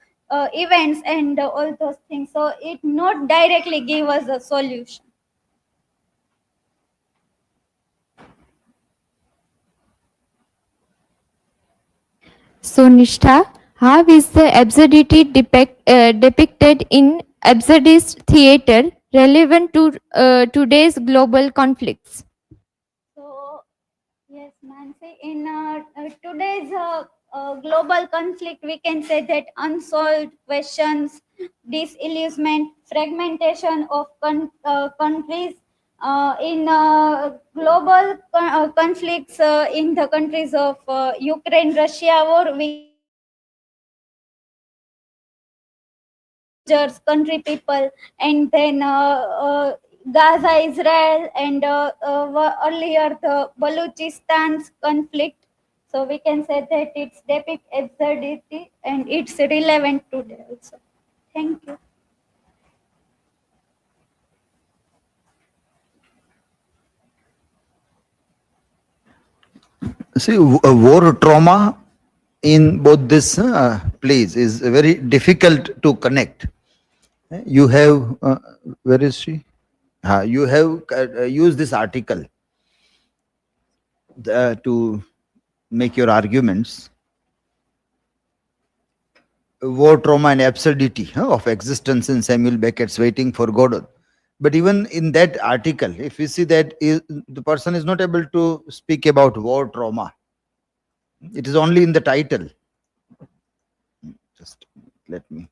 events and all those things. So it not directly give us a solution. So, Nishtha, how is the absurdity depicted in absurdist theater relevant to today's global conflicts? So, yes, Nancy, in today's global conflict, we can say that unsolved questions, disillusionment, fragmentation of countries, in global conflicts in the countries of Ukraine, Russia war, we country people, and then Gaza, Israel, and earlier the Balochistan conflict. So we can say that it's depict absurdity and it's relevant today also. Thank you. See, war trauma in both this plays is very difficult to connect. You have, where is she? You have used this article to make your arguments. War trauma and absurdity of existence in Samuel Beckett's Waiting for Godot. But even in that article, if you see that the person is not able to speak about war trauma, it is only in the title. Just let me.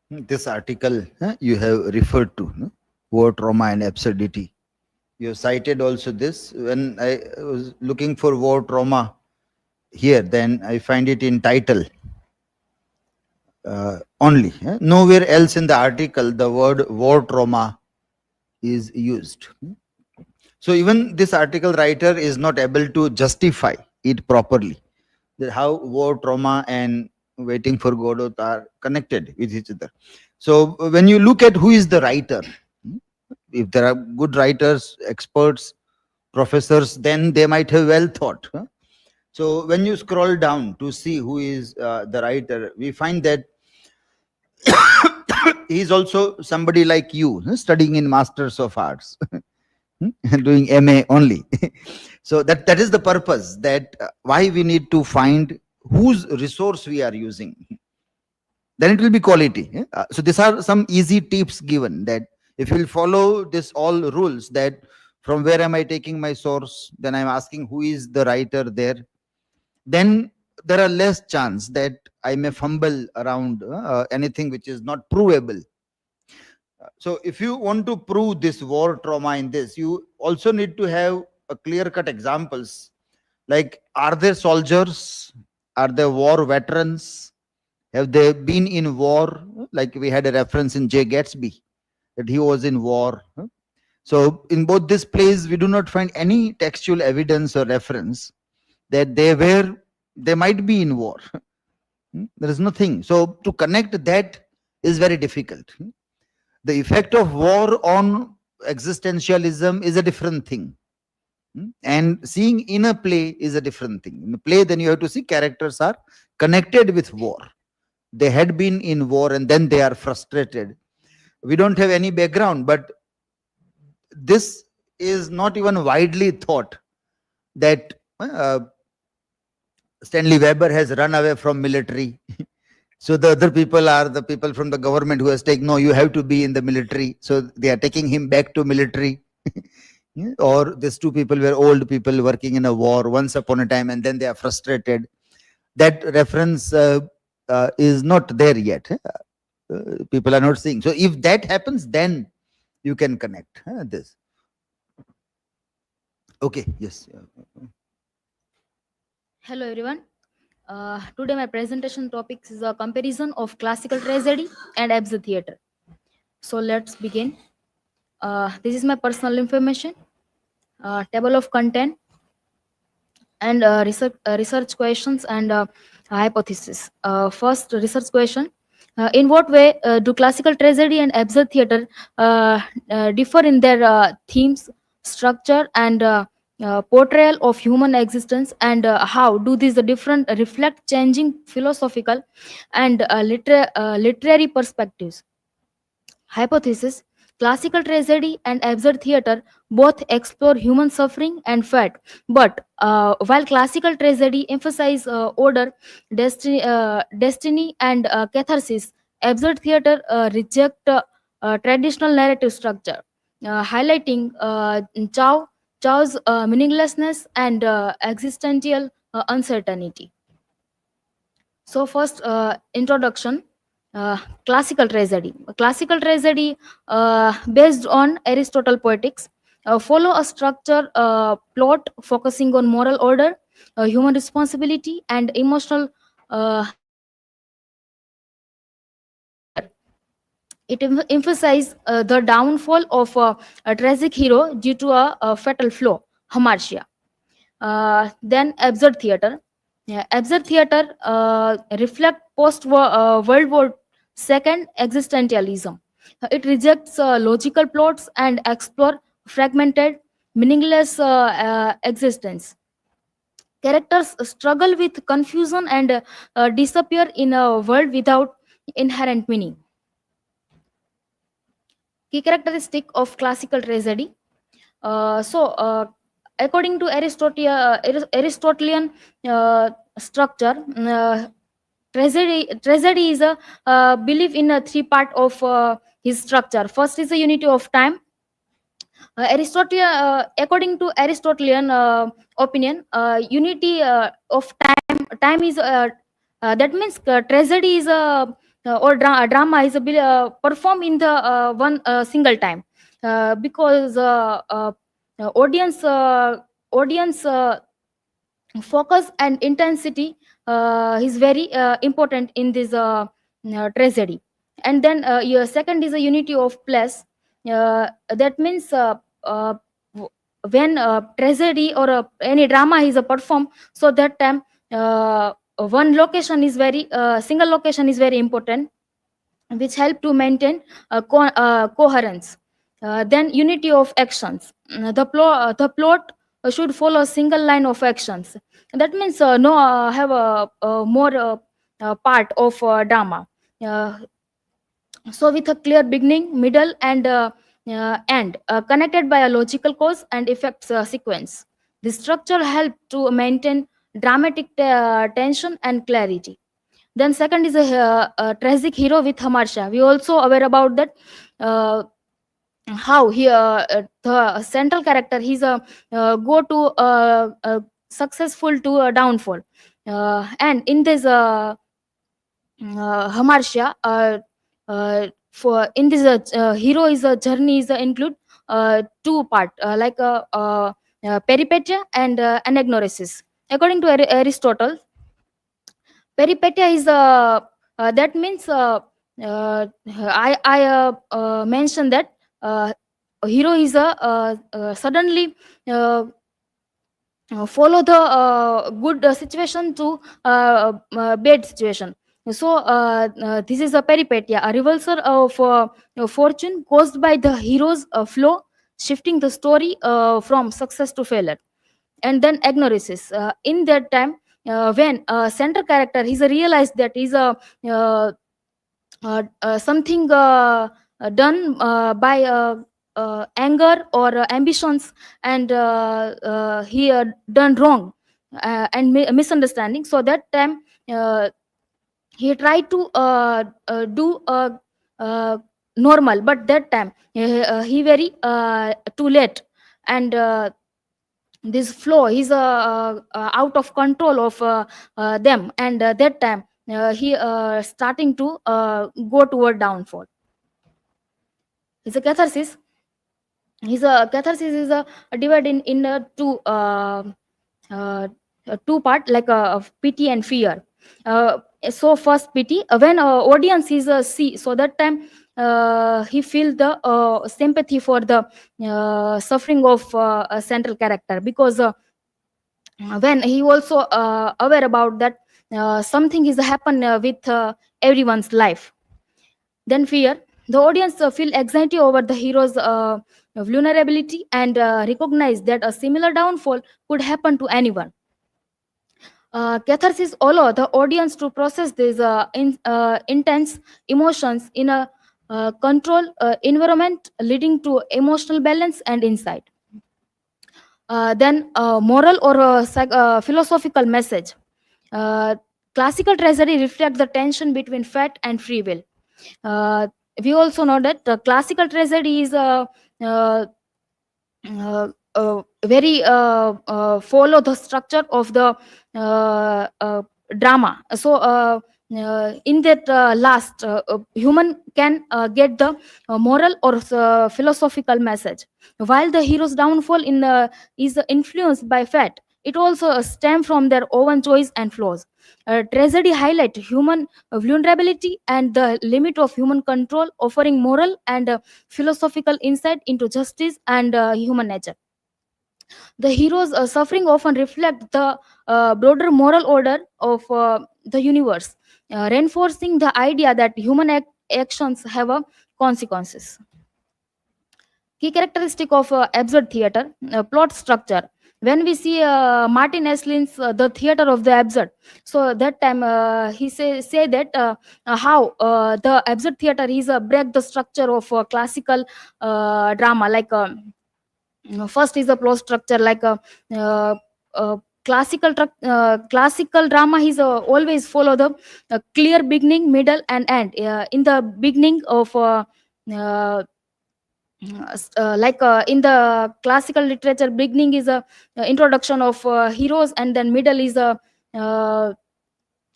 This article you have referred to, war trauma and absurdity. You have cited also this. When I was looking for war trauma here, then I find it in title only. Nowhere else in the article the word war trauma is used. So even this article writer is not able to justify it properly, that how war trauma and Waiting for Godot are connected with each other. So when you look at who is the writer, if there are good writers, experts, professors, then they might have well thought. So when you scroll down to see who is the writer, we find that he is also somebody like you, studying in Masters of Arts, doing MA only. So that is the purpose, that why we need to find whose resource we are using. Then it will be quality. So these are some easy tips given, that if you will follow this all rules, that from where am I taking my source, then I'm asking who is the writer there, then there are less chance that I may fumble around anything which is not provable. So if you want to prove this war trauma in this, you also need to have a clear-cut examples, like are there soldiers, are there war veterans, have they been in war? Like we had a reference in J. Gatsby that he was in war. So in both these plays, we do not find any textual evidence or reference that they might be in war. There is nothing. So to connect that is very difficult. The effect of war on existentialism is a different thing. And seeing in a play is a different thing. In a play, then you have to see characters are connected with war. They had been in war and then they are frustrated. We don't have any background, but this is not even widely thought, that Stanley Weber has run away from military. So the other people are the people from the government who has taken, no, you have to be in the military. So they are taking him back to military. Or these two people were old people working in a war once upon a time and then they are frustrated. That reference is not there yet. People are not seeing. So if that happens, then you can connect this. Okay, yes. Hello everyone. Today my presentation topic is a comparison of classical tragedy and absurd theatre. So let's begin. This is my personal information, table of content, and research questions and hypothesis. First, research question. In what way do classical tragedy and absurd theatre differ in their themes, structure, and portrayal of human existence, and how do these different reflect changing philosophical and literary perspectives? Hypothesis. Classical tragedy and absurd theatre both explore human suffering and fate, but while classical tragedy emphasizes order, destiny and catharsis, absurd theatre reject traditional narrative structure, highlighting Chow's meaninglessness and existential uncertainty. So first, introduction. Classical tragedy. Classical tragedy, based on Aristotle poetics, follow a structure plot focusing on moral order, human responsibility, and emotional. It emphasizes the downfall of a tragic hero due to a fatal flaw, hamartia. Then absurd theatre. Absurd theatre reflect post-World War II existentialism. It rejects logical plots and explore fragmented, meaningless existence. Characters struggle with confusion and disappear in a world without inherent meaning. Key characteristic of classical tragedy. According to Aristotelian structure, tragedy is a belief in a three part of his structure. First is the unity of time. According to Aristotelian opinion, unity of time is that means tragedy is drama is performed in the one single time, because audience focus and intensity is very important in this tragedy. And then your second is a unity of place. That means when tragedy or any drama is performed, so that time one location is very single location is very important, which help to maintain coherence. Then unity of actions. The plot should follow a single line of actions. That means no have a more part of drama. So with a clear beginning, middle, and end, connected by a logical cause and effects sequence. The structure help to maintain dramatic tension and clarity. Then second is a tragic hero with Harsha. We also aware about that. How he the central character, he's a go to successful to a downfall, and in this Harsha, for in this hero is a journey is include two part, like peripetia and anagnosis. According to Aristotle, peripetia is that means I mentioned that hero is suddenly follow the good situation to bad situation. So this is a peripetia, a reversal of fortune caused by the hero's flow, shifting the story from success to failure. And then agnosis. In that time, when center character he's realized that is something done by anger or ambitions, and he done wrong and misunderstanding. So that time he tried to do normal, but that time he very too late, and this flow is out of control of them, and that time he starting to go toward downfall. It's a catharsis. His catharsis is divided in two part, like pity and fear. So first pity, when audience is see, so that time he feel the sympathy for the suffering of a central character, because when he also aware about that something is happen with everyone's life. Then fear, the audience feel anxiety over the hero's vulnerability and recognize that a similar downfall could happen to anyone. Catharsis allow the audience to process these intense emotions in a controlled environment, leading to emotional balance and insight. Then moral or philosophical message. Classical tragedy reflects the tension between fate and free will. We also know that the classical tragedy is very follow the structure of the drama. So in that last human can get the moral or philosophical message, while the hero's downfall is influenced by fate. It also stems from their own choice and flaws. Tragedy highlight human vulnerability and the limit of human control, offering moral and philosophical insight into justice and human nature. The hero's suffering often reflect the broader moral order of the universe. reinforcing the idea that human actions have a consequences. Key characteristic of absurd theater: plot structure. When we see Martin Eslin's The Theater of the Absurd, so that time he say that how the absurd theater is break the structure of classical drama. Like first is a plot structure, like uh, classical drama is always follow the clear beginning, middle, and end. In the beginning of uh, in the classical literature, beginning is a introduction of heroes, and then middle is a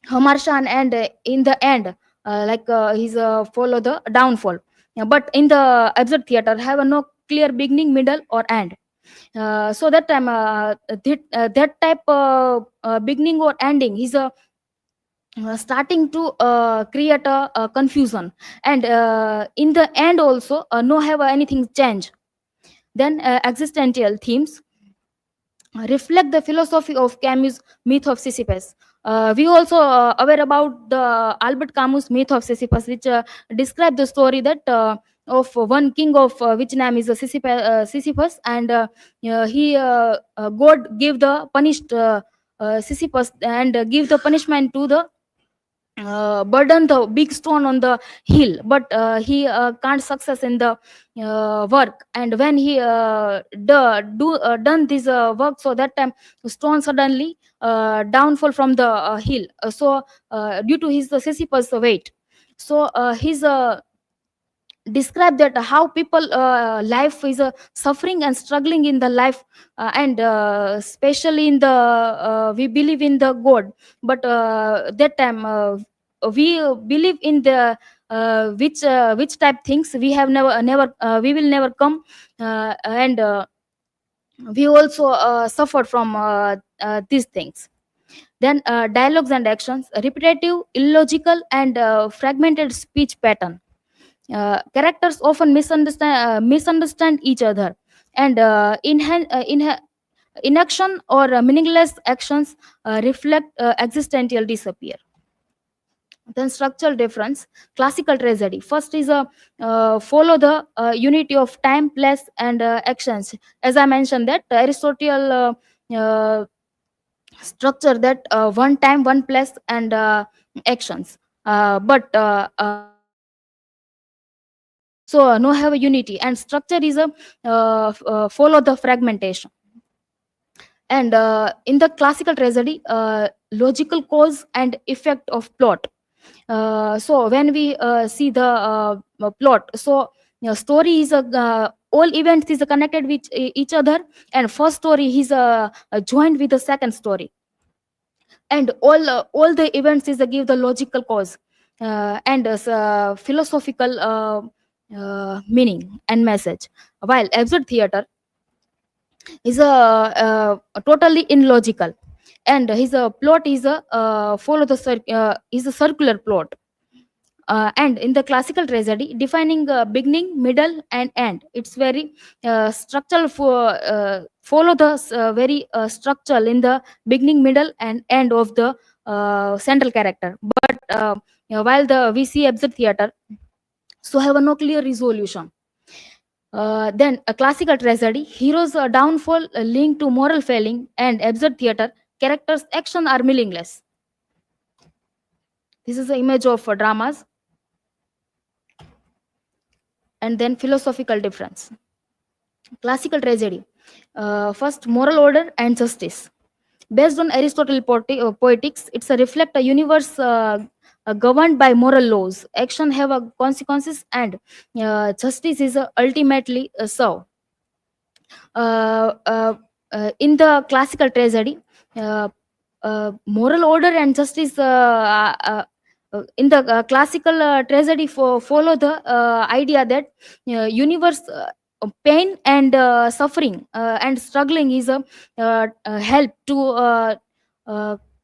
hamarsa, and in the end he's follow the downfall. But in the absurd theater have a no clear beginning, middle, or end. So that time that type beginning or ending is a starting to create a confusion, and in the end also no have anything change. Then existential themes reflect the philosophy of Camus' myth of Sisyphus. We also aware about the Albert Camus myth of Sisyphus, which describe the story that of one king of which name is Sisyphus, and he God gave the punished Sisyphus, and give the punishment to the burden the big stone on the hill, but he can't success in the work. And when he done this work, so that time stone suddenly downfall from the hill. So due to his Sisyphus weight, so his describe that how people life is suffering and struggling in the life, and especially in the we believe in the God, but that time we believe in the which type things we have never we will never come, and we also suffer from these things. Then dialogues and actions: repetitive, illogical, and fragmented speech pattern. Characters often misunderstand each other, and inaction or meaningless actions reflect existential disappear. Then structural difference: classical tragedy first is a follow the unity of time, place, and actions. As I mentioned that Aristotle structure that one time, one place, and actions, but so no have a unity, and structure is a follow the fragmentation. And in the classical tragedy, logical cause and effect of plot. So when we see the plot, so story is a all events is connected with each other, and first story is joined with the second story, and all the events is give the logical cause, and philosophical meaning and message. While absurd theater is totally illogical, and his plot is a follow the is a circular plot. And in the classical tragedy, defining beginning, middle, and end, it's very structural for follow the very structural in the beginning, middle, and end of the central character. But while the we see absurd theater, so have a no clear resolution. Then a classical tragedy, heroes downfall linked to moral failing, and absurd theater, characters action are meaningless. This is the image of dramas. And then philosophical difference: classical tragedy, first moral order and justice. Based on Aristotle poetics, it's a reflect a universe governed by moral laws. Action have a consequences, and justice is ultimately served. In the classical tragedy, moral order and justice in the classical tragedy follow the idea that universe pain and suffering and struggling is a help to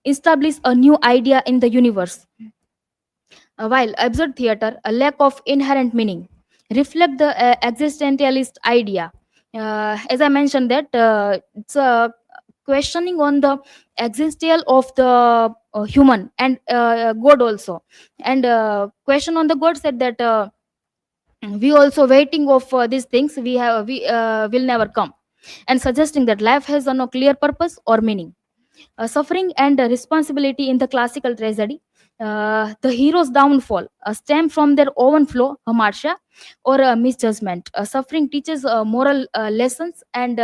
establish a new idea in the universe. While absurd theater, a lack of inherent meaning, reflect the existentialist idea. As I mentioned that it's a questioning on the existential of the human and God also. And question on the God said that we also waiting of these things we will never come, and suggesting that life has no clear purpose or meaning. Suffering and responsibility in the classical tragedy. The hero's downfall stem from their own flaw, hamartia, or misjudgment. Suffering teaches moral lessons and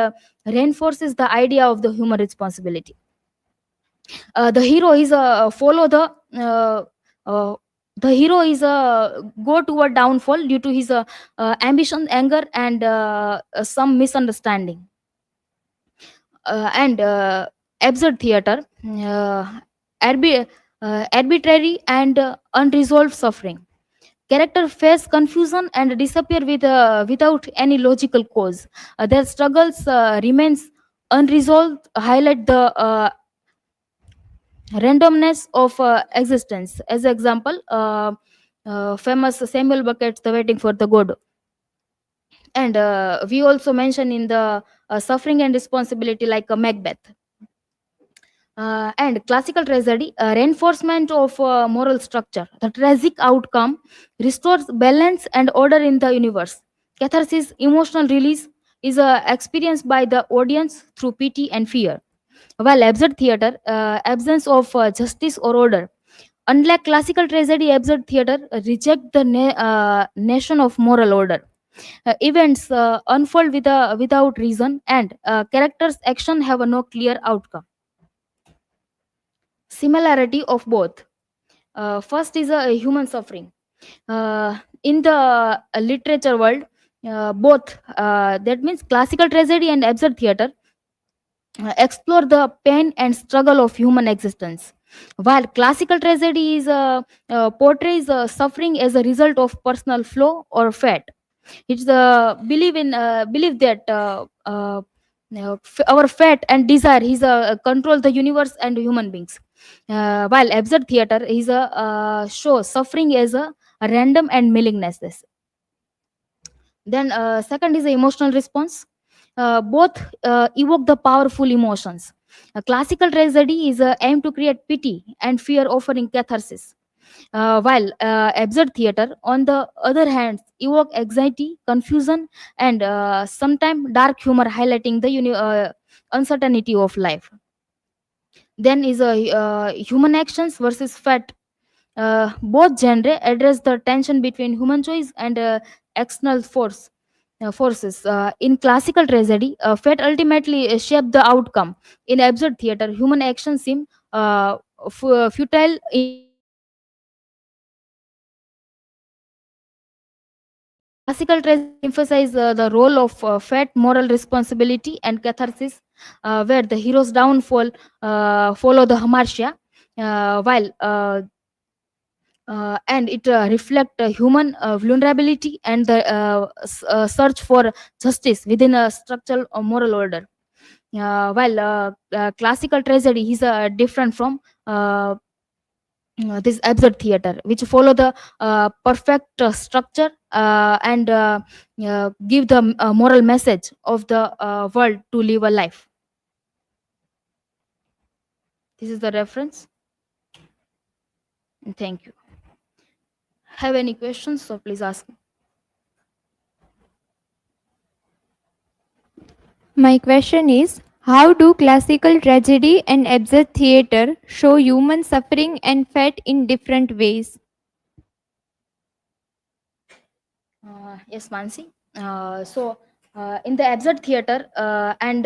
reinforces the idea of the human responsibility. The hero is a follow uh, uh, the hero is a go toward downfall due to his ambition, anger, and some misunderstanding. And absurd theater, arbitrary and unresolved suffering. Character face confusion and disappear without any logical cause. Their struggles remains unresolved, highlight the randomness of existence. As example, famous Samuel Beckett's The Waiting for the Godot. And we also mention in the suffering and responsibility like Macbeth. And classical tragedy, reinforcement of moral structure. The tragic outcome restores balance and order in the universe. Catharsis, emotional release, is experienced by the audience through pity and fear. While absurd theater, absence of justice or order. Unlike classical tragedy, absurd theater reject the nation of moral order. Events unfold without reason, and characters' action have no clear outcome. Similarity of both. First is a human suffering. In the literature world, both, that means classical tragedy and absurd theater, explore the pain and struggle of human existence, while classical tragedy is portrays suffering as a result of personal flaw or fate. It's the belief that our fate and desire is control the universe and human beings. While absurd theater is a show suffering as a random and meaningless. Then second is the emotional response. Both evoke the powerful emotions. A classical tragedy is aim to create pity and fear, offering catharsis. While absurd theater, on the other hand, evoke anxiety, confusion, and sometimes dark humor, highlighting the uncertainty of life. Then is a human actions versus fate. Both genre address the tension between human choice and external forces. In classical tragedy, fate ultimately shape the outcome. In absurd theater, human actions seem futile. Classical tragedy emphasize the role of fate, moral responsibility, and catharsis, where the hero's downfall follow the hamartia, while and it reflect human vulnerability and the search for justice within a structural moral order. While classical tragedy is different from this absurd theater, which follow the perfect structure and give the moral message of the world to live a life. This is the reference. Thank you. Have any questions? So please ask me. My question is, how do classical tragedy and absurd theater show human suffering and fate in different ways? Yes, Mansi. So, in the absurd theater and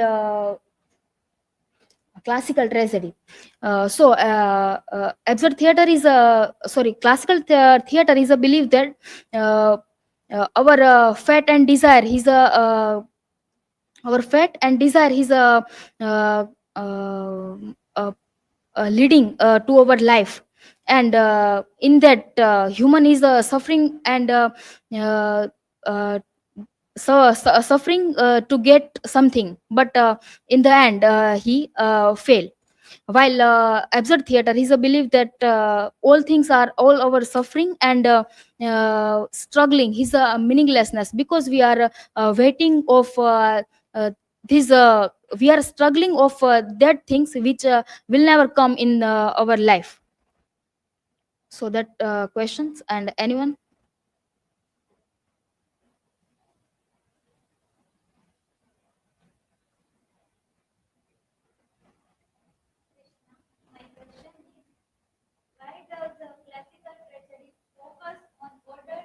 classical tragedy, absurd theater is a classical theater is a belief that our fate and desire is a our fate and desire is a leading to our life, and in that human is suffering and suffering to get something, but in the end he fail. While absurd theater is a belief that all things are all our suffering and struggling is a meaninglessness, because we are waiting of this we are struggling of that things which will never come in our life. So that questions, and anyone? My question is, why does the classical tragedy focus on border?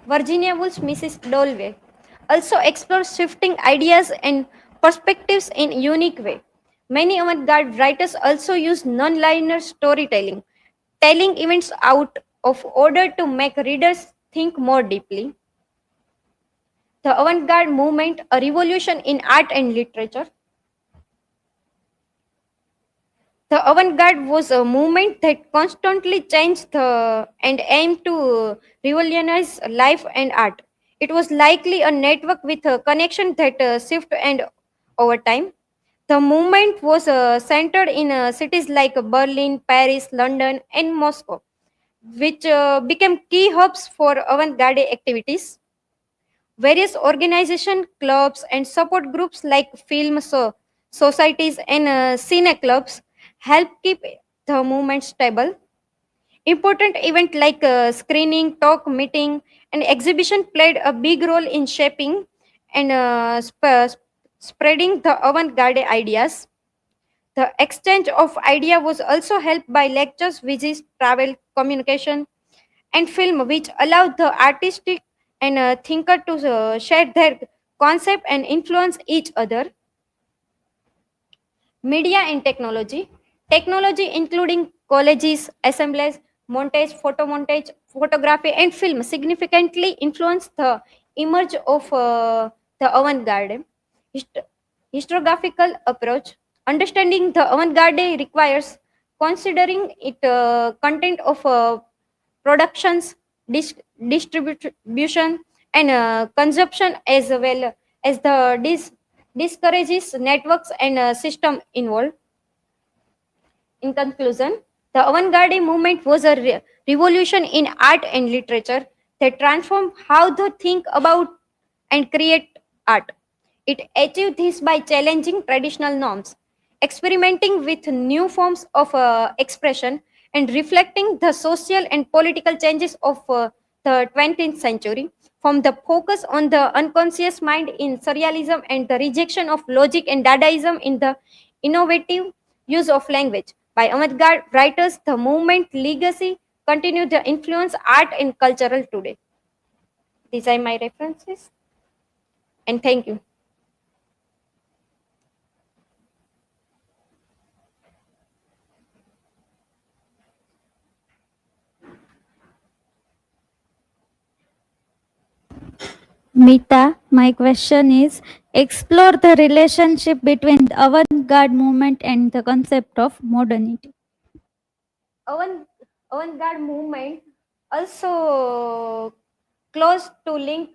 Virginia Woolf's Mrs. Dalloway also explores shifting ideas and perspectives in unique way. Many avant-garde writers also use non-linear storytelling, telling events out of order to make readers think more deeply. The avant-garde movement, a revolution in art and literature. The avant-garde was a movement that constantly changed and aimed to revolutionize life and art. It was likely a network with a connection that shifted and over time. The movement was centered in cities like Berlin, Paris, London, and Moscow, which became key hubs for avant-garde activities. Various organizations, clubs, and support groups like film societies and cine clubs help keep the movement stable. Important events like screening, talk, meeting, and exhibition played a big role in shaping and spreading the avant-garde ideas. The exchange of idea was also helped by lectures, visits, travel, communication, and film, which allowed the artistic and thinker to share their concept and influence each other. Media and technology. Technology, including collages, assemblies, montage, photomontage, photography, and film, significantly influenced the image of the avant-garde. Historiographical approach. Understanding the avant-garde requires considering it content of productions, distribution, and consumption, as well as the discourages networks and system involved. In conclusion, the avant-garde movement was a revolution in art and literature that transformed how to think about and create art. It achieved this by challenging traditional norms, experimenting with new forms of expression, and reflecting the social and political changes of the 20th century, from the focus on the unconscious mind in surrealism and the rejection of logic and Dadaism in the innovative use of language. By avant-garde writers, the movement legacy continued to influence art and cultural today. These are my references, and thank you. Mita, my question is explore the relationship between the avant-garde movement and the concept of modernity. Avant-garde movement also close to link